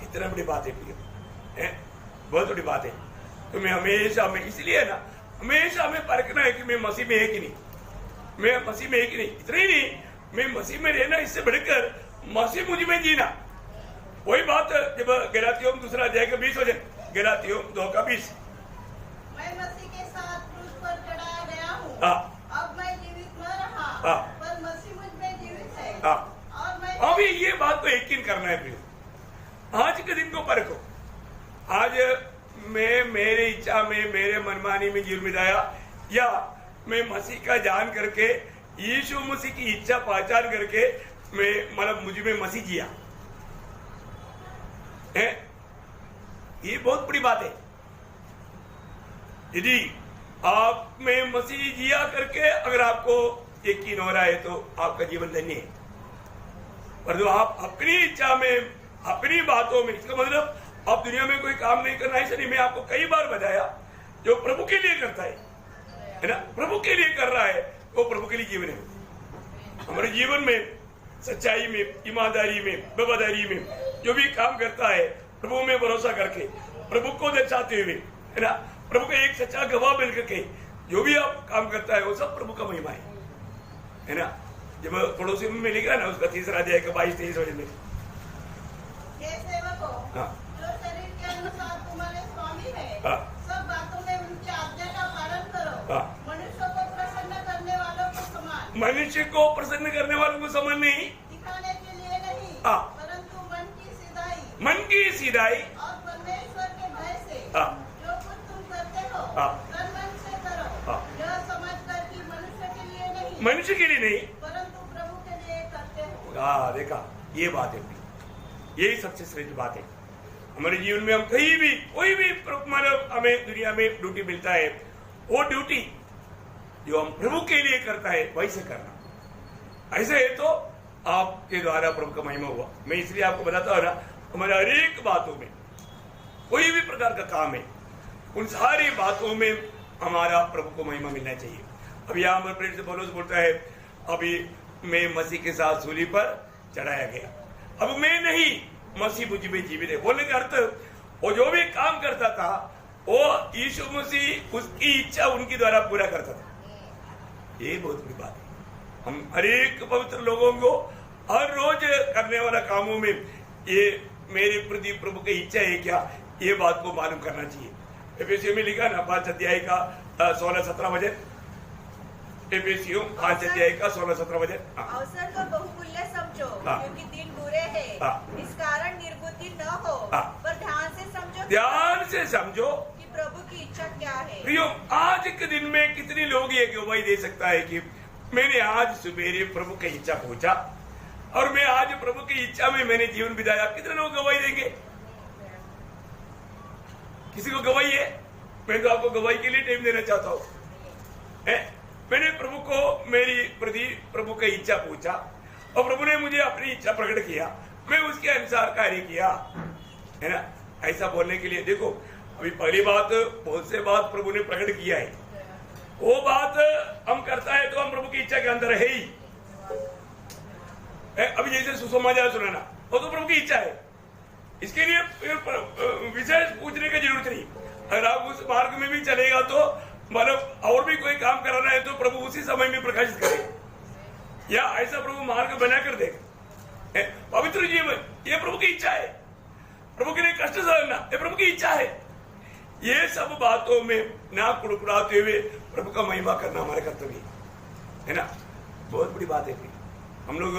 इतना बड़ी बात है, बहुत बड़ी बात है। तो मैं हमेशा में इसलिए ना हमेशा हमें परखना है कि मैं मसीह में है कि नहीं, मैं मसीह में है कि नहीं। इतना ही नहीं, मैं मसीह में रहना, इससे बढ़कर मसीह मुझ में जीना। वही बात जब गलातियों 2 अध्याय का 20 हो जाए, गलातियों 2:20, मैं मसीह के साथ क्रूस पर चढ़ाया गया हूँ। अब मैं जीवित न रहा, पर मसीह मुझ में जीवित है। और मैं अभी ये बात को यकीन करना है प्रिय। आज के दिन को परखो। आज मैं मेरे इच्छा में, मेरे मनमानी में जीवन बिताया, या मैं मसीह का जान करके, यीशु मसीह की इच्छा पहचान करके मैं मतलब मुझ में मसीह जिया है। ये बहुत बड़ी बात है। यदि आप में मसीह जिया करके अगर आपको यकीन हो रहा है तो आपका जीवन धन्य है। पर जो आप अपनी इच्छा में, अपनी बातों में, इसका मतलब आप दुनिया में कोई काम नहीं करना, ऐसा नहीं। मैं आपको कई बार बताया, जो प्रभु के लिए करता है ना, प्रभु के लिए कर रहा है, वो प्रभु के लिए जीवन है। हमारे जीवन में सच्चाई में, ईमानदारी में, वफादारी में जो भी काम करता है, प्रभु में भरोसा करके, प्रभु को दर्शाते हुए, है ना, प्रभु का एक सच्चा गवाह मिल करके जो भी आप काम करता है वो सब प्रभु का महिमा है ना। जब पड़ोसी में लिखा ना उसका 3 अध्याय का 22-23 वजह में, जो शरीर के अनुसार तुम्हारे स्वामी है, सब बातों में उनकी आज्ञा का पालन करो। मनुष्य को प्रसन्न करने वालों को समान, मनुष्य को प्रसन्न करने वालों को समान नहीं, दिखाने के लिए नहीं, परंतु मन की सीधाई और परमेश्वर के भय से जो कुछ तुम करते हो तन मन से करो, यह समझकर कि मनुष्य के लिए नहीं परंतु प्रभु के लिए करते हो। देखा, ये बात है, यही सबसे श्रेष्ठ बात है। हमारे जीवन में हम कहीं भी कोई भी मतलब हमें दुनिया में ड्यूटी मिलता है, वो ड्यूटी जो हम प्रभु के लिए करता है वैसे करना। ऐसे है तो आपके द्वारा प्रभु का महिमा हुआ। मैं इसलिए आपको बताता हूँ ना, हमारे हर एक बातों में कोई भी प्रकार का काम है, उन सारी बातों में हमारा प्रभु को महिमा मिलना चाहिए। अब यहाँ पर प्रेरित से पौलुस बोलता है, अभी मैं मसीह के साथ सूली पर चढ़ाया गया, अब मैं नहीं, मसीह मुझ में जीवित है। बोलने का अर्थ वो जो भी काम करता था वो यीशु मसीह उसकी इच्छा उनके द्वारा पूरा करता था। ये बहुत बड़ी बात है। हम हर एक पवित्र लोगों को हर रोज करने वाला कामों में ये मेरे प्रति प्रभु की इच्छा है क्या, ये बात को मालूम करना चाहिए। एफएसियों में लिखा ना 5 अध्याय का 16-17 वचन, एफएसियों 5 अध्याय का 16-17 वचन। अवसर को बहुमूल्य समझो क्योंकि दिन बुरे हैं, इस कारण निर्बुद्धि न हो, पर ध्यान से समझो कि प्रभु की इच्छा क्या है। प्रियो, आज के दिन में कितने लोग ये गवाही दे सकता है कि मैंने आज सुबेरे प्रभु की इच्छा पूछा और मैं आज प्रभु की इच्छा में मैंने जीवन बिताया। कितने लोग गवाही देंगे? किसी को गवाही है? मैं तो आपको गवाही के लिए टाइम देना चाहता हूं। मैंने प्रभु को मेरी प्रति प्रभु की इच्छा पूछा और प्रभु ने मुझे अपनी इच्छा प्रकट किया, मैं उसके अनुसार कार्य किया, है ना। ऐसा बोलने के लिए देखो, अभी पहली बात, बहुत से बात प्रभु ने प्रकट किया है, वो बात हम करता है तो हम प्रभु की इच्छा के अंदर है ही। अभी जैसे सुसमाचार सुनाना, वो तो प्रभु की इच्छा है, इसके लिए विशेष पूछने की जरूरत नहीं। अगर आप उस मार्ग में भी चलेगा तो मतलब और भी कोई काम कराना है तो प्रभु उसी समय में प्रकाशित करे, या ऐसा प्रभु मार्ग बना कर दे। पवित्र जीवन ये प्रभु की इच्छा है, प्रभु के लिए कष्ट सहना ये प्रभु की इच्छा है। ये सब बातों में नाक कुड़कुड़ाते हुए प्रभु का महिमा करना हमारे कर्तव्य है ना। बहुत बड़ी बात है हम लोग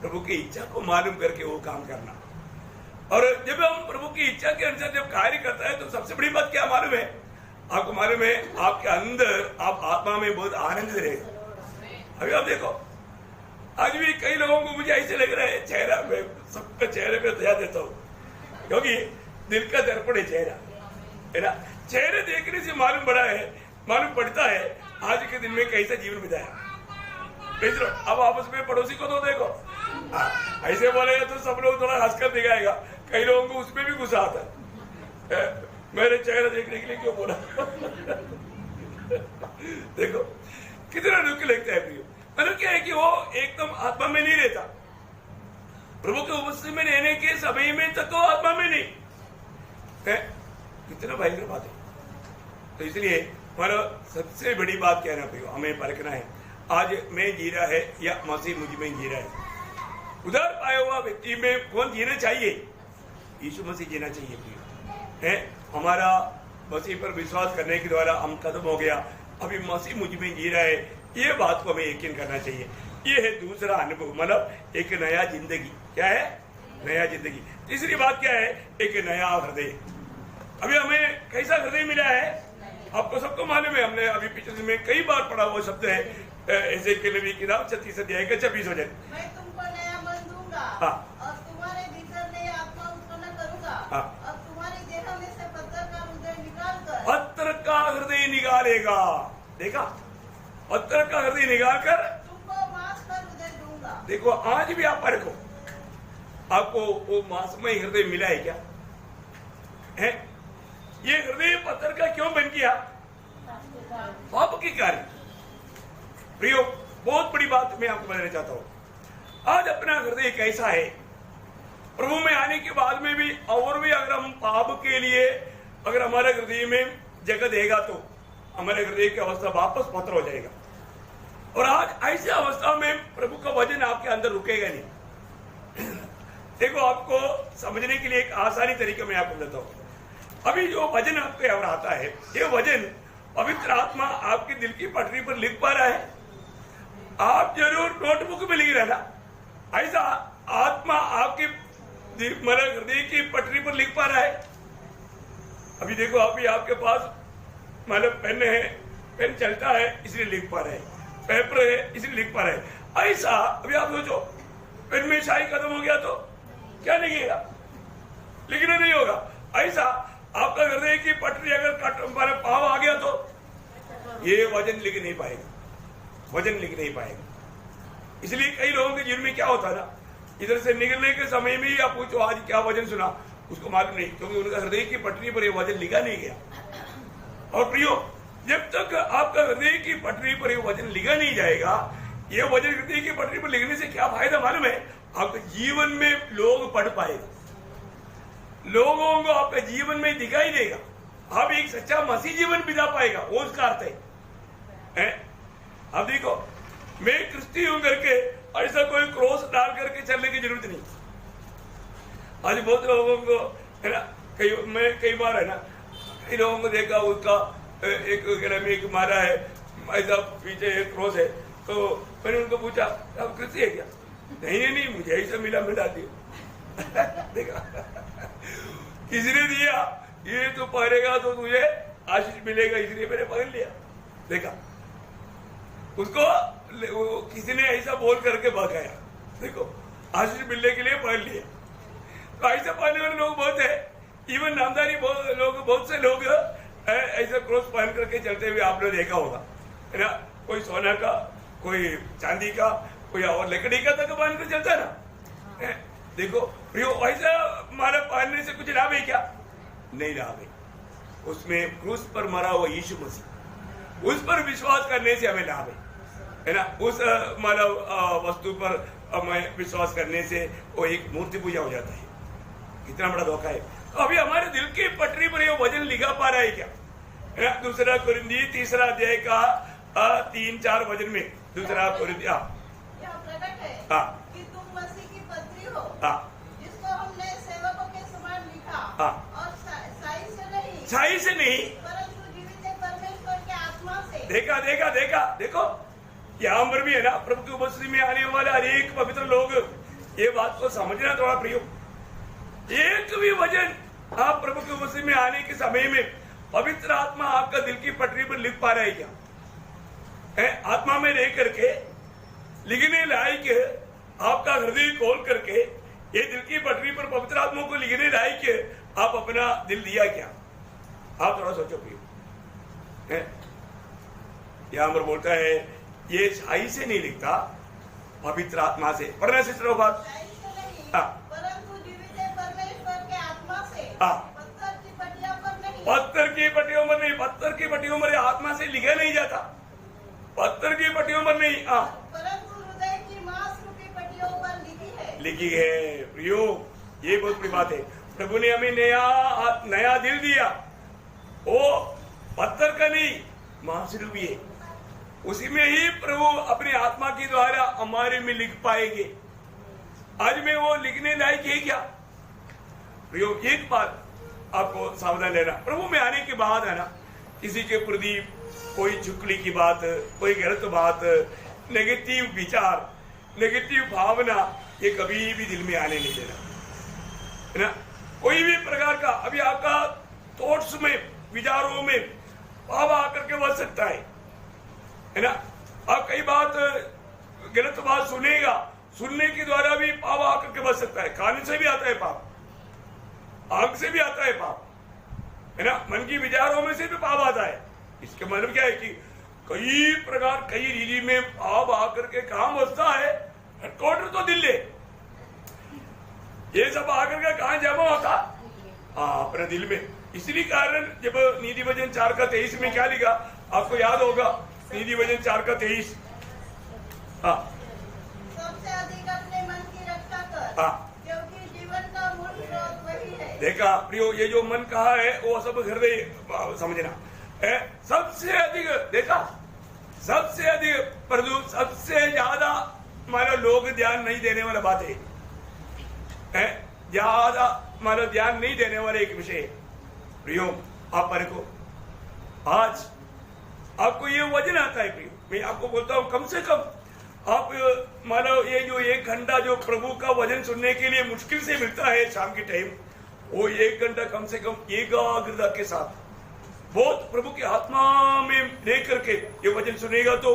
प्रभु की इच्छा को मालूम करके वो काम करना। और जब हम प्रभु की इच्छा के अनुसार जब कार्य करता है तो सबसे बड़ी बात क्या मालूम है आपको? मालूम है आपके अंदर आप आत्मा में बहुत आनंद रहेगा। अभी आप देखो, आज भी कई लोगों को मुझे ऐसे लग रहा है, चेहरा में सबके चेहरे पे दया देता हूँ, क्योंकि दिल का दर्पण है चेहरा, है ना। चेहरे देखने से मालूम पड़ता है आज के दिन में कैसा जीवन बिताया। अब आपस में पड़ोसी को तो देखो, ऐसे बोलेगा तो सब लोग थोड़ा हंसकर दिखाएगा, कई लोगों को उसमें भी गुस्सा आता है, मेरे चेहरा देखने के लिए क्यों बोला। देखो कितना दुख लगता है प्रियो। मतलब क्या है कि वो एकदम आत्मा में नहीं रहता, प्रभु के उपस्थिति में रहने के समय में तक तो आत्मा में नहीं है। कितना भयंकर बात है। तो इसलिए हमारा सबसे बड़ी बात क्या है ना प्रियो, हमें परखना है आज मैं जी रहा है या मसीह मुझ में जी रहा है। उधार पाया हुआ व्यक्ति में कौन जीना चाहिए? यीशु मसीह जीना चाहिए प्रियो, है। हमारा मसीह पर विश्वास करने के द्वारा हम खत्म हो गया, अभी मसीह मुझ में जी रहा है, ये बात को हमें यकीन करना चाहिए। ये है दूसरा अनुभव, मतलब एक नया जिंदगी। क्या है? नया जिंदगी। तीसरी बात क्या है? एक नया हृदय। अभी हमें कैसा हृदय मिला है आपको सबको मालूम है, हमने अभी पिछले में कई बार पढ़ा वो शब्द है एजेकियल नबी की किताब 36 अध्याय का 26 वचन। मैं तुमको नया मन दूंगा और तुम्हारे भीतर नई आत्मा उत्पन्न करूंगा और तुम्हारे देह में से पत्थर का हृदय निकालेगा। देखा, पत्थर का हृदय निकाल कर तुमको मांस का हृदय दूंगा। देखो आज भी आप परखो, आपको वो मांसमय हृदय मिला है क्या? है ये हृदय पत्थर का क्यों बन गया? पाप के कारण। प्रियो, बहुत बड़ी बात मैं आपको बताना चाहता हूं। आज अपना हृदय कैसा है? प्रभु में आने के बाद में भी और भी अगर हम पाप के लिए अगर हमारे हृदय में जगह देगा तो हमारे हृदय की अवस्था वापस पत्थर हो जाएगा। और आज ऐसी अवस्था में प्रभु का वचन आपके अंदर रुकेगा नहीं। देखो, आपको समझने के लिए एक आसानी तरीका मैं आपको बताता हूं। अभी जो वचन आपके और आता है, ये वचन पवित्र आत्मा आपके दिल की पटरी पर लिख पा रहा है। आप जरूर नोटबुक में लिख रहे ना, ऐसा आत्मा आपके हृदय की पटरी पर लिख पा रहा है। अभी देखो, अभी आपके पास मतलब पेन है, पेन चलता है इसलिए लिख पा रहे हैं, पेपर है इसलिए लिख पा रहे हैं। ऐसा अभी आप सोचो, पेन में शाही खत्म हो गया तो क्या लिखेगा? लिखना नहीं होगा। ऐसा आपका हृदय की पटरी अगर पाव आ गया तो ये वजन लिख नहीं पाएगा, वजन लिख नहीं पाएगा। इसलिए कई लोगों के जीवन में क्या होता है ना, इधर से निकलने के समय में ही आप पूछो आज क्या वजन सुना, उसको मालूम नहीं, क्योंकि उनका हृदय की पटरी पर ये वजन लिखा नहीं गया। और प्रियो, जब तक आपका हृदय की पटरी पर ये वजन लिखा नहीं जाएगा, ये वजन हृदय की पटरी पर लिखने से क्या फायदा मालूम है? आपके जीवन में लोग पढ़ पाएगा, लोगों को आपके जीवन में दिखाई देगा, आप एक सच्चा मसीह जीवन बिता पाएगा, वो उसका अर्थ है। अब देखो, मैं क्रिस्टी हूं करके ऐसा कोई क्रॉस डाल करके चलने की जरूरत नहीं। आज बहुत लोगों को है ना, मैं कई बार है ना, कई लोगों को देखा उसका एक गले में एक मारा है, ऐसा पीछे एक क्रॉस है, तो मैंने उनको पूछा आप क्रिस्टी है क्या? नहीं, मुझे ऐसा मिला, मैं डाल दिया। देखा, किसी ने दिया, ये तो पहनेगा तो तुझे आशीष मिलेगा, इसलिए मैंने पहन लिया। देखा, उसको किसी ने ऐसा बोल करके भगाया, देखो आशीष मिलने के लिए पहन लिया। तो ऐसा पहनने वाले लोग बहुत है, इवन नामदारी लोग, बहुत से लोग ऐसा क्रॉस पहन करके चलते हुए आपने देखा होगा, है ना। कोई सोना का, कोई चांदी का, कोई और लकड़ी का तक पहन कर चलता है ना। देखो ऐसा माला पहनने से कुछ लाभ है क्या? नहीं लाभ है। उसमें क्रूस पर मरा हुआ यीशु मसीह, उस पर विश्वास करने से हमें लाभ है ना। उस माला वस्तु पर हमें विश्वास करने से वो एक मूर्ति पूजा हो जाता है। कितना बड़ा धोखा है। तो अभी हमारे दिल की पटरी पर ये वजन लिखा पा रहा है क्या? है ना। दूसरा कुरिन्थी 3 अध्याय का 3-4 वजन में, दूसरा कुरिन्थी प्रकट है कि तुम मसीह की पत्री हो, जिसको हमने सेवकों के समान लिखा, और साई से नहीं परंतु जीवित परमेश्वर के आत्मा से। देखो यहाँ पर भी है ना, प्रभु की उपस्थिति में आने वाले अनेक पवित्र लोग ये बात को समझना थोड़ा प्रियो। एक भी वजन आप प्रभु की उपस्थिति में आने के समय में पवित्र आत्मा आपका दिल की पटरी पर लिख पा रहा है क्या? आत्मा में रह करके लिखने लायक आपका हृदय खोल करके ये दिल की पटरी पर पवित्र आत्मा को लिखने लायक आप अपना दिल दिया क्या? आप थोड़ा सोचो प्रियो। यहां पर बोलता है ये शाही से नहीं लिखता, पवित्र आत्मा से। पढ़ना सिस्टर बात, परंतु जीवित परमेश्वर के आत्मा से, पत्थर की पट्टियों पर नहीं। पत्थर की पट्टियों पर नहीं, पत्थर की पट्टियों पर आत्मा से लिखा नहीं जाता, पत्थर की पट्टियों पर नहीं, परंतु हृदय की मांस रूपी पट्टियों पर लिखी है। प्रियो, ये बहुत बड़ी बात है। प्रभु ने हमें नया दिल दिया, वो पत्थर का नहीं, मांस रूपी है। उसी में ही प्रभु अपनी आत्मा के द्वारा हमारे में लिख पाएंगे। आज में वो लिखने लायक है क्या? प्रियो, एक बात आपको सावधान रहना, प्रभु में आने के बाद है ना, किसी के प्रति कोई चुगली की बात, कोई गलत बात, नेगेटिव विचार, नेगेटिव भावना, ये कभी भी दिल में आने नहीं देना, है ना। कोई भी प्रकार का अभी आपका थॉट्स में, विचारों में पाप आकर के बच सकता है ना। आप कई बात गलत बात सुनेगा, सुनने के द्वारा भी पाप आकर के बच सकता है। खाने से भी आता है पाप, आंख से भी आता है पाप, है ना। मन की विचारों में से भी पाप आता है। इसके मतलब क्या है कि कई प्रकार, कई रीति में पाप आकर के काम बचता है। हेडक्वार्टर तो दिल है, ये सब आकर के कहां जमा होता? अपने दिल में। इसलिए कारण जब नीति वचन 4:23 में क्या लिखा आपको याद होगा? नीति वचन 4:23, सबसे अधिक अपने मन की रक्षा कर, क्योंकि जीवन का मूल स्रोत वही है। देखा प्रियो, ये जो मन कहा है वो सब हृदय समझना है। सबसे अधिक, देखा, सबसे अधिक प्रभु, सबसे ज्यादा हमारा लोग ध्यान नहीं देने वाला बात है, ज्यादा हमारा ध्यान नहीं देने वाला एक विषय। प्रियो, आप पर को आज आपको ये वजन आता है प्रियो, मैं आपको बोलता हूं कम से कम आप मानो ये जो 1 घंटा जो प्रभु का वचन सुनने के लिए मुश्किल से मिलता है शाम के टाइम, वो 1 घंटा कम से कम एकाग्रता के साथ बहुत प्रभु की आत्मा में लेकर के ये वचन सुनेगा तो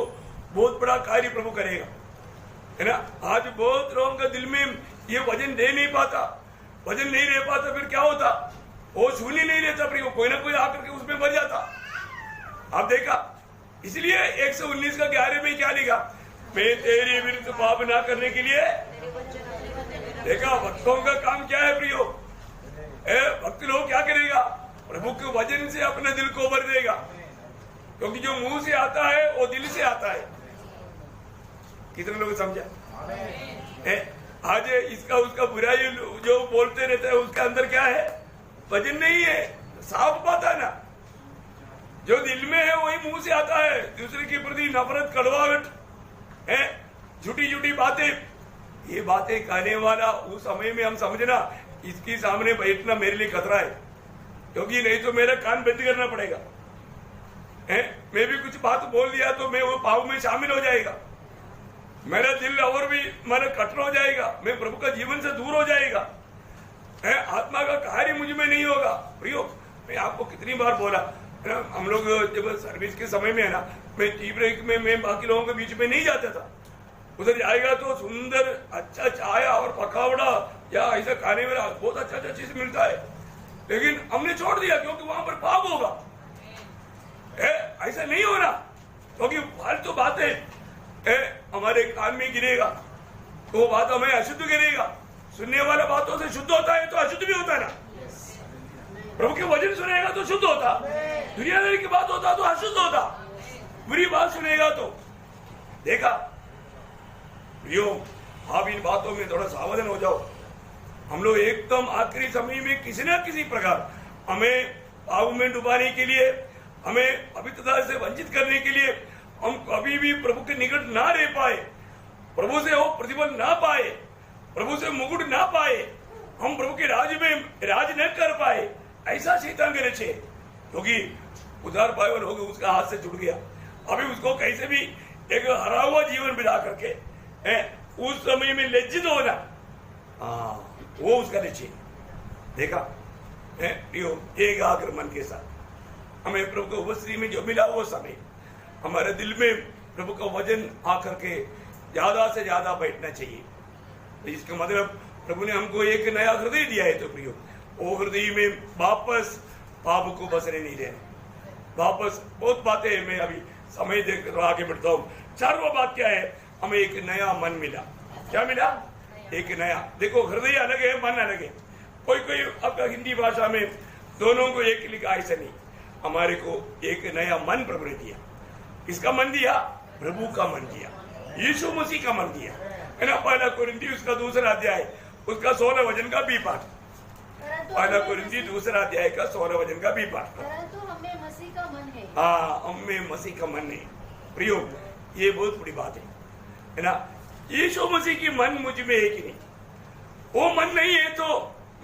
बहुत बड़ा कार्य प्रभु करेगा, है ना। आज बहुत लोगों का दिल में ये वचन दे नहीं पाता, वचन नहीं रह पाता, फिर क्या होता? वो सुन ही नहीं लेता प्रियो, कोई ना कोई आकर के उसमें बच जाता। आप देखा, इसलिए 119 का 11 में क्या लिखा? मैं तेरे विरुद्ध पाप ना करने के लिए। देखा, भक्तों का काम क्या है प्रियो? भक्त लोग क्या करेगा? प्रभु के वचन से अपने दिल को भर देगा, क्योंकि जो मुंह से आता है वो दिल से आता है। कितने लोग समझा? आज इसका उसका बुराई जो बोलते रहते हैं, उसके अंदर क्या है? वचन नहीं है, साफ बात है ना। जो दिल में है वही मुंह से आता है। दूसरे के प्रति नफरत, कड़वाहट है, झूठी झूठी बातें, ये बातें कहने वाला उस समय में हम समझना इसके सामने बैठना मेरे लिए खतरा है, क्योंकि नहीं तो मेरा कान बंद करना पड़ेगा। मैं भी कुछ बात बोल दिया तो मैं वो पाप में शामिल हो जाएगा, मेरा दिल और भी मेरा कठिन हो जाएगा, मैं प्रभु का जीवन से दूर हो जाएगा, आत्मा का कार्य मुझ में नहीं होगा। प्रियो, मैं आपको कितनी बार बोला है ना, हम लोग जब सर्विस के समय में है ना, मैं टी ब्रेक में मैं बाकी लोगों के बीच में नहीं जाता था। उधर जाएगा तो सुंदर अच्छा चाय और पकौड़ा या ऐसा खाने वाला बहुत अच्छा अच्छा चीज मिलता है, लेकिन हमने छोड़ दिया क्योंकि वहां पर पाप होगा। ऐसा नहीं होना, क्योंकि फालतू बातें हमारे कान में गिरेगा तो वो बात हमें अशुद्ध गिरेगा। सुनने वाला बातों से शुद्ध होता है तो अशुद्ध भी होता है ना। प्रभु के वचन सुनेगा तो शुद्ध होता, दुनियादारी की बात होता तो अशुद्ध होता, बुरी बात सुनेगा तो। देखा प्रियो, आप इन बातों में थोड़ा सावधान हो जाओ। हम लोग एकदम आखिरी समय में किसी न किसी प्रकार हमें पाप में डुबाने के लिए, हमें पवित्रता से वंचित करने के लिए हम कभी भी प्रभु के निकट ना रह पाए, प्रभु से वो प्रतिफल ना पाए, प्रभु से मुकुट ना पाए, हम प्रभु के राज में राज न कर पाए, ऐसा शैतान के रचे। क्योंकि उधार पावन हो गया, उसका हाथ से जुड़ गया, अभी उसको कैसे भी एक हरा हुआ जीवन बिता करके उस समय में लज्जित होना, वो उसका लक्ष्य। देखा एक आक्रमण के साथ हमें प्रभु के उपस्थिति में जो मिला वो समय हमारे दिल में प्रभु का वचन आकर के ज्यादा से ज्यादा बैठना चाहिए। तो इसका मतलब प्रभु ने हमको एक नया हृदय दिया है, तो प्रियो वो हृदय में वापस पाप को बसने नहीं देना। वापस बहुत बातें हैं, मैं अभी समय देख आगे बढ़ता हूँ। चारवा बात क्या है, हमें एक नया मन मिला। क्या मिला? एक नया। देखो हृदय अलग है, मन अलग है। कोई कोई आपका हिंदी भाषा में दोनों को एक लिखा, ऐसा नहीं। हमारे को एक नया मन प्रभु ने दिया। किसका मन दिया? प्रभु का मन दिया, यीशु मसीह का मन दिया, है ना। पहला कोरिन्थी उसका दूसरा अध्याय उसका 16 वचन का बी पाठ। पहला कोरिन्थी दूसरा अध्याय का 16 वचन का बी पाठ। हमें मसीह का मन है। हाँ, हमें मसीह का मन है। प्रियो, ये बहुत बड़ी बात है ना। यीशु मसीह की मन मुझ में है कि नहीं? वो मन नहीं है तो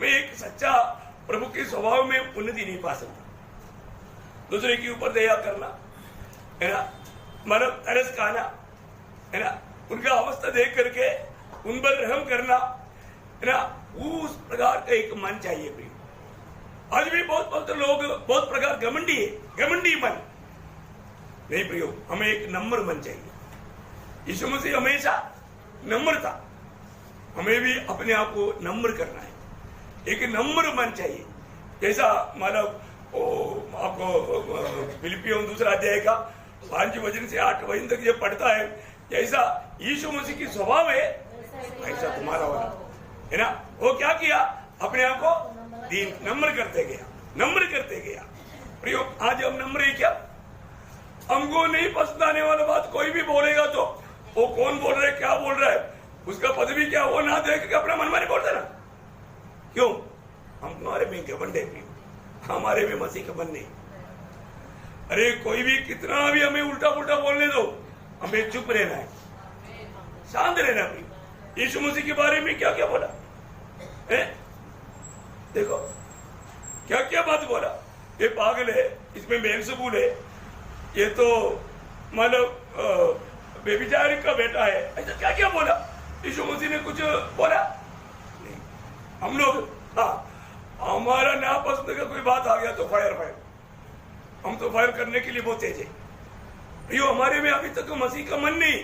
मैं एक सच्चा प्रभु के स्वभाव में उन्नति नहीं पा सकता। दूसरे के ऊपर दया करना, है ना, मतलब तरस खाना, है ना, उनका अवस्था देख करके उन पर रहम करना, है ना, उस प्रकार का एक मन चाहिए। प्रियो, आज भी बहुत लोग बहुत प्रकार घमंडी है, घमंडी मन नहीं। प्रियो, हमें एक नम्र मन चाहिए। यीशु मसीह हमेशा नम्र था, हमें भी अपने आप को नम्र करना है। एक नम्र मन चाहिए। जैसा मतलब आपको फिलिपियों दूसरा अध्याय का 5 वचन से 8 वचन तक जब पढ़ता है, जैसा यीशु मसीह की स्वभाव है ऐसा तुम्हारा होना, है ना। वो क्या किया? अपने आप को दीन नम्र करते गया, नम्र करते गया। प्रियो, आज हम नम्र है क्या? हमको नहीं पसंद आने वाला बात कोई भी बोलेगा तो वो कौन बोल रहा है, क्या बोल रहा है, उसका पदवी क्या, वो ना देख के अपना मनमानी बोल देना। क्यों? हमारे में घमंड है, हमारे में मसीह का मन नहीं। अरे कोई भी कितना भी हमें उल्टा पुल्टा बोलने दो, हमें चुप रहना है, शांत रहना है। यीशु मसीह के बारे में क्या क्या बोला है? देखो क्या क्या बात बोला। ये पागल है, इसमें बेलज़बूल है, ये तो मतलब बेबिचारी का बेटा है, ऐसा क्या क्या बोला। यीशु मसीह ने कुछ बोला नहीं। हम लोग हमारा नापसंद का कोई बात आ गया तो फायर, हम तो फायर करने के लिए बहुत तेज है। प्रियो, हमारे में अभी तक मसीह का मन नहीं।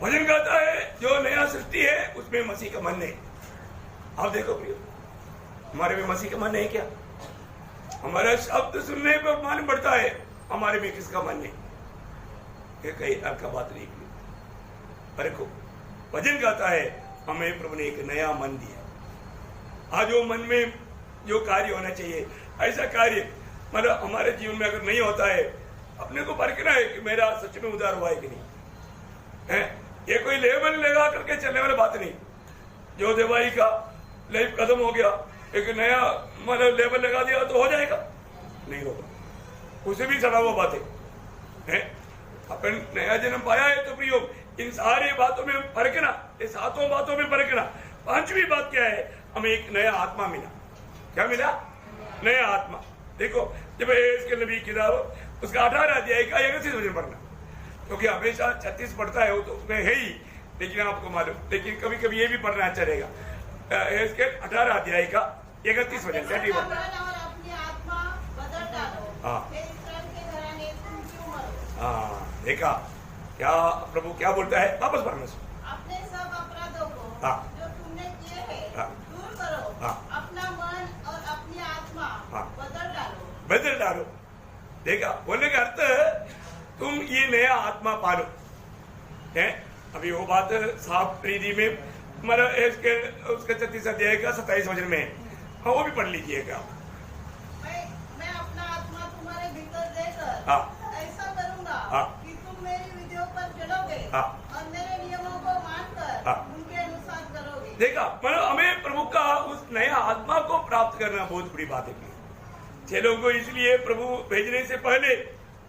भजन गाता है जो नया सृष्टि है उसमें मसीह का मन नहीं। आप देखो प्रियो, हमारे में मसीह का मन नहीं क्या? हमारा शब्द सुनने पर मालूम पड़ता है हमारे में किसका मन नहीं। ये कहीं आपका बात नहीं। अरे को भजन गाता है हमें प्रभु ने एक नया मन दिया। आज वो मन में जो कार्य होना चाहिए, ऐसा कार्य मतलब हमारे जीवन में अगर नहीं होता है, अपने को परखना है कि मेरा सच में उद्धार हुआ है कि नहीं है। ये कोई लेबल लगा करके चलने वाली बात नहीं। जो दवाई का लाइफ खत्म हो गया, एक नया मतलब लेबल लगा दिया तो हो जाएगा? नहीं होगा, उसे भी सड़ा हुआ बात है। अपन नया जन्म पाया है तो प्रियो इन सारी बातों में परखना, ये सातों बातों में परखना। पांचवी बात क्या है, हमें एक नया आत्मा मिला। क्या मिला? नया आत्मा। देखो जब इसके नबी किताब उसका 18 अध्याय का 31 वचन पढ़ना, क्योंकि हमेशा 36 पढ़ता है वो तो उसमें है ही, लेकिन आपको मालूम, लेकिन कभी कभी ये भी पढ़ना अच्छा रहेगा। इसके 18 अध्याय का 31 वचन क्या ठीक है? हाँ देखा क्या प्रभु क्या बोलता है, वापस पढ़ना। अपने सब अपराधों को जो तुमने किए हैं दूर करो, अपना मन और अपनी आत्मा बदल डालो। देखा बोलने का अर्थ तुम ये नया आत्मा पालो है। अभी वो बात साफ प्रीति में हमारा उसके 36 अध्याय का 27 वचन में है, हाँ वो भी पढ़ लीजिएगा। मैं अपना आत्मा तुम्हारे भीतर देकर ऐसा करूंगा कि तुम मेरी विधियों पर चलोगे और मेरे नियमों को मानकर उनके अनुसार करोगे। देखा मतलब हमें प्रभु का उस नया आत्मा को प्राप्त करना बहुत बड़ी बात है। चेलों को इसलिए प्रभु भेजने से पहले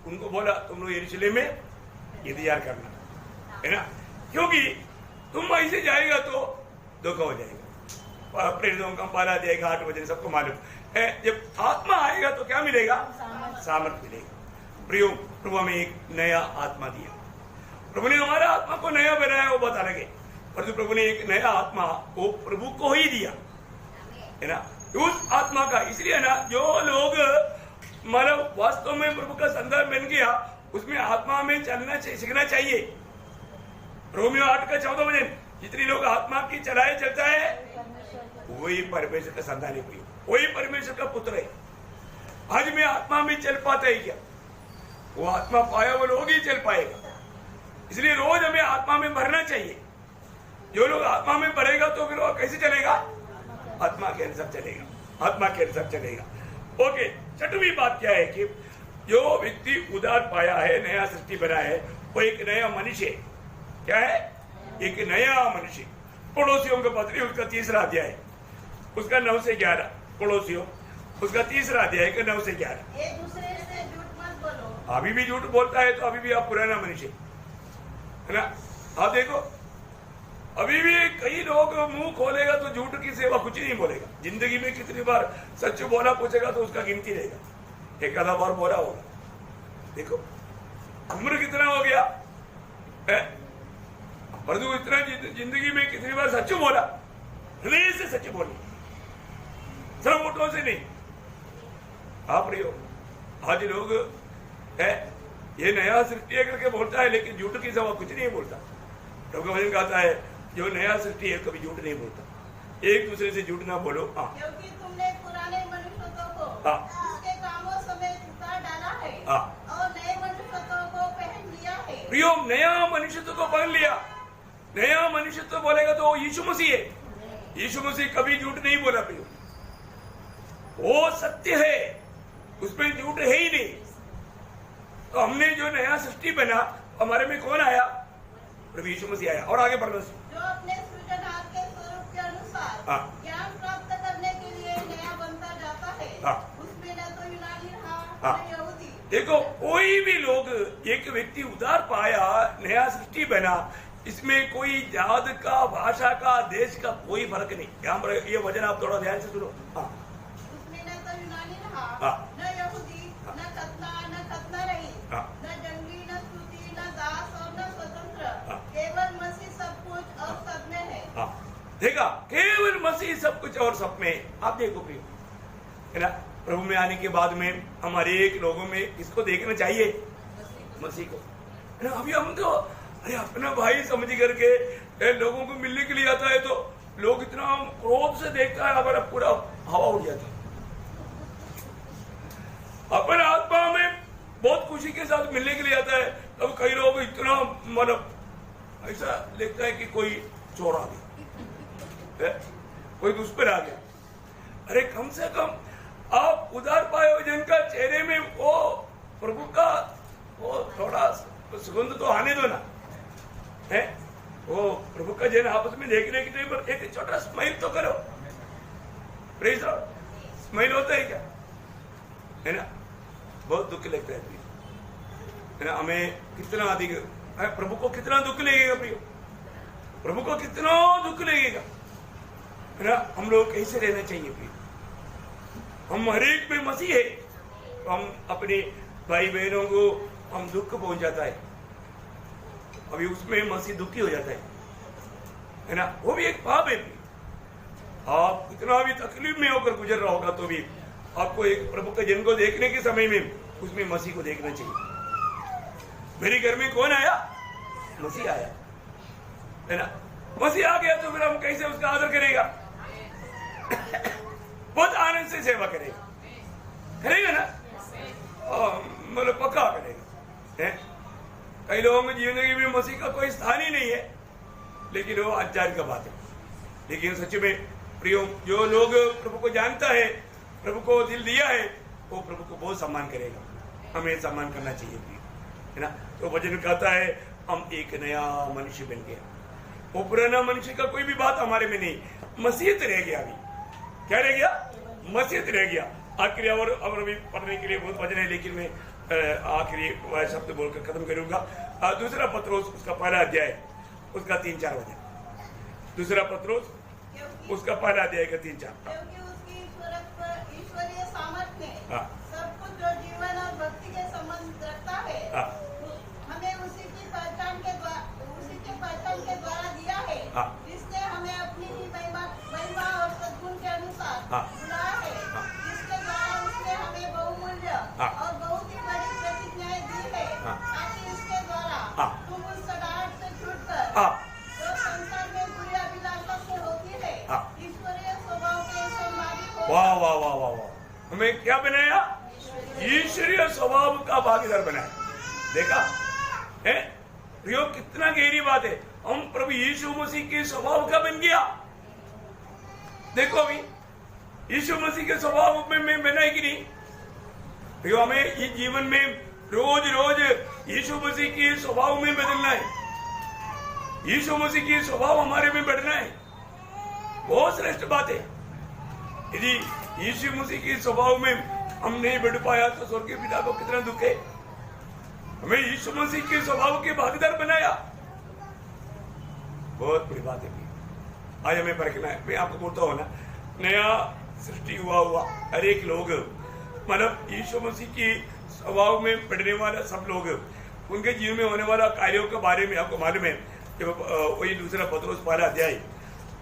उनको बोला तुम लोग यरूशलेम में इंतजार करना है ना, क्योंकि तुम ऐसे जाएगा तो धोखा हो जाएगा। प्रेरितों का 12 अध्याय 8 वचन सबको मालूम है। जब आत्मा आएगा तो क्या मिलेगा? सामर्थ मिलेगा। प्रियो प्रभु हमें एक नया आत्मा दिया, प्रभु ने हमारा आत्मा को नया बनाया वो बता लगे, परंतु प्रभु ने एक नया आत्मा वो प्रभु को ही दिया है ना, उस आत्मा का। इसलिए ना जो लोग मतलब वास्तव में प्रभु का संदर्भ बन गया उसमें आत्मा में चलना सीखना चाहिए। रोमियो 8 का 14 वचन, जितने लोग आत्मा की चलाए चलता है वही परमेश्वर का संतान है, वही परमेश्वर का पुत्र है। आज में आत्मा में चल पाता है क्या? वो आत्मा पाया वो लोग ही चल पाएगा। इसलिए रोज हमें आत्मा में भरना चाहिए। जो लोग आत्मा में भरेगा तो फिर वो कैसे चलेगा? आत्मा के अनुसार चलेगा, आत्मा के अनुसार चलेगा। ओके, छठवीं बात क्या है कि जो व्यक्ति उदार पाया है, नया सृष्टि बना है, वो एक नया मनुष्य है। क्या है? एक नया मनुष्य। पड़ोसियों का पत्री उसका 3रा अध्याय उसका 9 से 11, पड़ोसियों उसका 3रा अध्याय का 9 से 11। एक दूसरे से झूठ मत बोलो। अभी भी झूठ बोलता है तो अभी भी आप पुराना मनुष्य है ना। आप देखो अभी भी कई लोग मुंह खोलेगा तो झूठ की सेवा कुछ नहीं बोलेगा। जिंदगी में कितनी बार सच बोला पूछेगा तो उसका गिनती रहेगा, एक आधा बार बोला होगा। देखो उम्र कितना हो गया है, परंतु इतना जिंदगी में कितनी बार सच बोला, हृदय से सच बोली, सब मुठों से नहीं। आप रही हो आज लोग है ये नया सृष्टि है करके बोलता है, लेकिन झूठ की सेवा कुछ नहीं बोलता। प्रभु का वचन कहता है जो नया सृष्टि है कभी झूठ नहीं बोलता। एक दूसरे से झूठ ना बोलो। क्योंकि तुमने पुराने मनुष्यों को उसके कामों समेत उतार डाला है और नए मनुष्यों को पहन लिया है। प्रियो नया मनुष्यत्व को पहन लिया। नया मनुष्यत्व बोलेगा तो यीशु मसीह है। यीशु मसीह कभी झूठ नहीं बोला प्रियो, वो सत्य है, उसमें झूठ है ही नहीं। तो हमने जो नया सृष्टि बना हमारे में कौन आया? प्रभु यीशु मसीह आया। और आगे बढ़ना, जो अपने सृजनहार के स्वरूप के अनुसार ज्ञान प्राप्त करने के लिए नया बनता जाता है, उसमें न तो यूनानी रहा न यहूदी। देखो कोई भी लोग, एक व्यक्ति उदार पाया, नया सृष्टि बना, इसमें कोई जात का, भाषा का, देश का कोई फर्क नहीं। यहाँ पर ये वचन आप थोड़ा ध्यान से सुनो। उसमें न तो यूनानी रहा न यहूदी, न खतना न खतना रही, न जंगली न स्तुति, न दास और न स्वतंत्र, केवल मसीह सब कुछ और सब में है। देखा, केवल मसीह सब कुछ और सब में। आप देखो प्रियो है ना, प्रभु में आने के बाद में हमारे एक लोगों में किसको देखना चाहिए? मसीह को है ना। अभी हम तो अरे अपना भाई समझ करके लोगों को मिलने के लिए आता है तो लोग इतना क्रोध से देखता है, हमारा पूरा हवा उड़ जाता है। अपन आत्मा में बहुत खुशी के साथ मिलने के लिए आता है, तब कई लोग इतना मतलब ऐसा देखता है कि कोई चोर आ गया, कोई दुष्पर आ गया। अरे कम से कम आप उदार पाए हो जिनका चेहरे में वो प्रभु का वो थोड़ा सुगंध तो आने दो ना है। वो प्रभु का जन आपस में देखने के लिए एक छोटा स्माइल तो करो। Praise Lord. स्माइल होता है क्या है ना? लगता है ना, हमें कितना अधिक, प्रभु को कितना दुख लगेगा प्रियो, प्रभु को कितना दुख लगेगा, है ना। हम लोग कैसे रहना चाहिए प्रियो, हम हर एक में मसीह है, तो हम अपने भाई बहनों को हम दुख पहुंच जाता है, अभी उसमें मसीह दुखी हो जाता है ना, वो भी एक पाप है। आप कितना भी तकलीफ में होकर गुजर रहा होगा तो भी आपको एक प्रभु के जन को देखने के समय में उसमें मसीह को देखना चाहिए। मेरे घर में कौन आया? मसीह आया, है ना। मसीह आ गया तो फिर हम कैसे उसका आदर करेगा? बहुत आनंद से सेवा करेगा ना, मतलब पक्का करेगा, है। कई लोगों की जिंदगी में मसीह का कोई स्थान ही नहीं है, लेकिन वो आचार्य का बात है। लेकिन सच में प्रियो, जो लोग प्रभु को जानता है, प्रभु को दिल दिया है, वो प्रभु को बहुत सम्मान करेगा, हमें सम्मान करना चाहिए, है ना। तो वचन कहता है हम एक नया मनुष्य बन गया, वो पुराना मनुष्य का कोई भी बात हमारे में नहीं, मसीहत रह गया। अभी क्या रह गया? मसीहत रह गया। आखिरी और अभी पढ़ने के लिए बहुत वचन है, लेकिन मैं आखिरी शब्द बोलकर खत्म करूंगा। दूसरा पत्रोस उसका पहला अध्याय उसका 3-4 वचन, दूसरा पत्रोस उसका पहला अध्याय का 3-4। क्योंकि उसकी ईश्वरीय सामर्थ्य ने सब कुछ जो जीवन और भक्ति के संबंध रखता है, हमें उसी की पहचान के द्वारा दिया है, जिसने हमें अपनी ही महिमा और सद्गुण के अनुसार बुलाया है, जिसके द्वारा उसने हमें बहुमूल्य और बहुत ही बड़ी प्रतिज्ञाएं दी है, ताकि इसके द्वारा तुम उस सड़ाहट से छूटकर जो संसार में बुरी अभिलाषा से होती है, ईश्वरीय स्वभाव के संवादी हो। वाह वाह वाह वाह वाह, हमें क्या बनाया? ईश्वरीय स्वभाव का भागीदार बनाया। देखा है प्रियो, कितना गहरी बात है। हम प्रभु यीशु मसीह के स्वभाव का बन गया। देखो अभी यीशु मसीह के स्वभाव में बना है कि नहीं प्रियो? हमें इस जीवन में रोज रोज यीशु मसीह के स्वभाव में बदलना है, यीशु मसीह के स्वभाव हमारे में बढ़ना है। बहुत श्रेष्ठ बात है। यदि यीशु मसीह के स्वभाव में हम नहीं बढ़ पाया तो स्वर्गीय पिता को कितना दुख है। हमें यीशु मसीह के स्वभाव के भागीदार बनाया, बहुत बड़ी बात है। आज हमें परखना है। मैं आपको बोलता हूँ ना, नया सृष्टि हुआ हर एक लोग, मतलब यीशु मसीह की स्वभाव में बढ़ने वाला सब लोग, उनके जीवन में होने वाला कार्यों के बारे में आपको मालूम है। वही दूसरा पत्रोस पहला अध्याय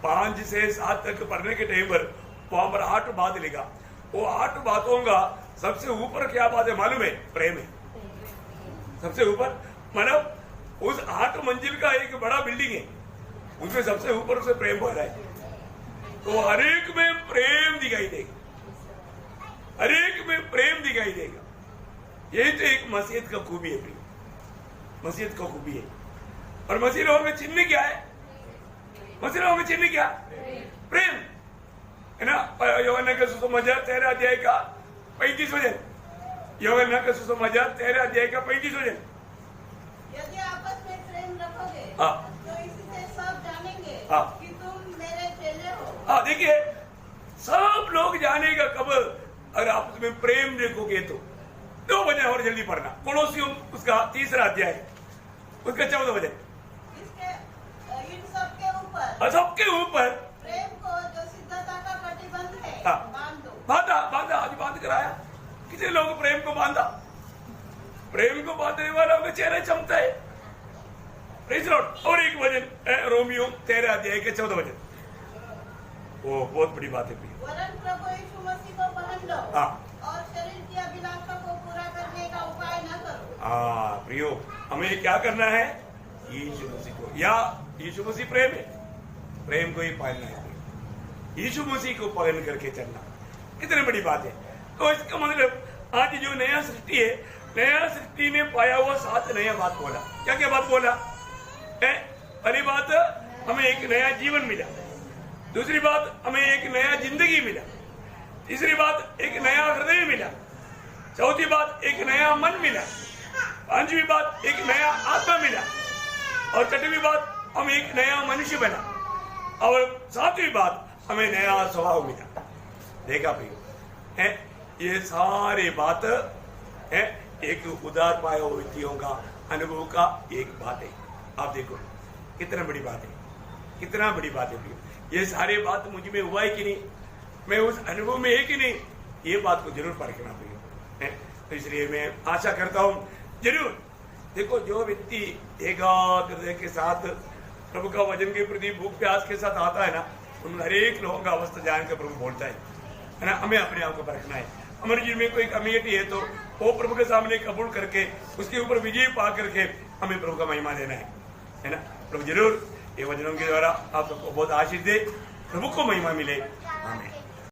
5 से 7 तक पढ़ने के टाइम पर वहां पर 8 बात लिखा। वो 8 बातों का सबसे ऊपर क्या बात है मालूम है? प्रेम है। सबसे ऊपर, मतलब उस 8 मंजिल का एक बड़ा बिल्डिंग है, उसमें सबसे ऊपर से प्रेम हो रहा है। तो हर एक में प्रेम दिखाई देगा, हर एक में प्रेम दिखाई देगा। यही तो एक मसीहत का खूबी है, मसीहत का खूबी है। और मसीह लोगों में चिन्ह क्या है? मसीह लोगों में चिन्ह क्या? प्रेम, है ना। यूहन्ना का सुसमाचार 13 अध्याय का 35 वचन, यूहन्ना का सुसमाचार 13 अध्याय का 35 वचन। यदि आपस में प्रेम रखोगे तो इसी से सब जानेंगे कि तुम मेरे चेले हो। देखिए, सब लोग जानेगा कब? अगर आप उसमें प्रेम देखोगे तो। 2 वचन और जल्दी पढ़ना, कोलोसियों उसका 3 अध्याय उसका 14 वचन। इन सबके ऊपर प्रेम को जो सिद्धता का कटिबंध है बांध दो। बांधा आज बांध कराया। कितने लोग प्रेम को बांधा? प्रेम को बांधने वालों का चेहरा चमकता है। Praise Lord. और एक वचन रोमियो 13 अध्याय के 14 वचन, वो बहुत बड़ी बात है। वरन प्रभु यीशु मसीह को पहन लो और शरीर की अभिलाषा को पूरा करने का उपाय न करो। प्रियो, हमें क्या करना है? यीशु मसीह को, या यीशु मसीह प्रेम है, प्रेम को ही पालना है। यीशु मसीह को पालन करके चलना कितनी बड़ी बात है। तो इसका मतलब आज जो नया सृष्टि है, नया सृष्टि ने पाया हुआ 7 नया बात बोला। क्या क्या बात बोला? पहली बात, हमें एक नया जीवन मिला। दूसरी बात, हमें एक नया जिंदगी मिला। तीसरी बात, एक नया हृदय मिला। चौथी बात, एक नया मन मिला। 5वीं बात, एक नया आत्मा मिला। और 6वीं बात, हम एक नया मनुष्य बना। और 7वीं बात, हमें नया स्वभाव मिला। देखा प्रियो, ये सारी बात है एक उदार पाए हुए व्यक्तियों का अनुभव का एक बात है। आप देखो कितना बड़ी बात है, कितना बड़ी बात है। ये सारे बात मुझ में हुआ है कि नहीं, मैं उस अनुभव में है कि नहीं, ये बात को जरूर परखना पड़ेगा। तो इसलिए मैं आशा करता हूँ जरूर देखो, जो व्यक्ति एकाग्र हृदय के साथ प्रभु का वचन के प्रति भूख प्यास के साथ आता है ना, उन हरेक लोगों का अवस्था जान कर प्रभु बोलता है ना। हमें अपने आप को परखना है। हमारे जीवन में कोई कमी है तो वो प्रभु के सामने कबूल करके उसके ऊपर विजय पा करके हमें प्रभु का महिमा देना है ना। प्रभु जरूर ये वचनों के द्वारा आप सबको बहुत आशीष दे, प्रभु को महिमा मिले। आमीन।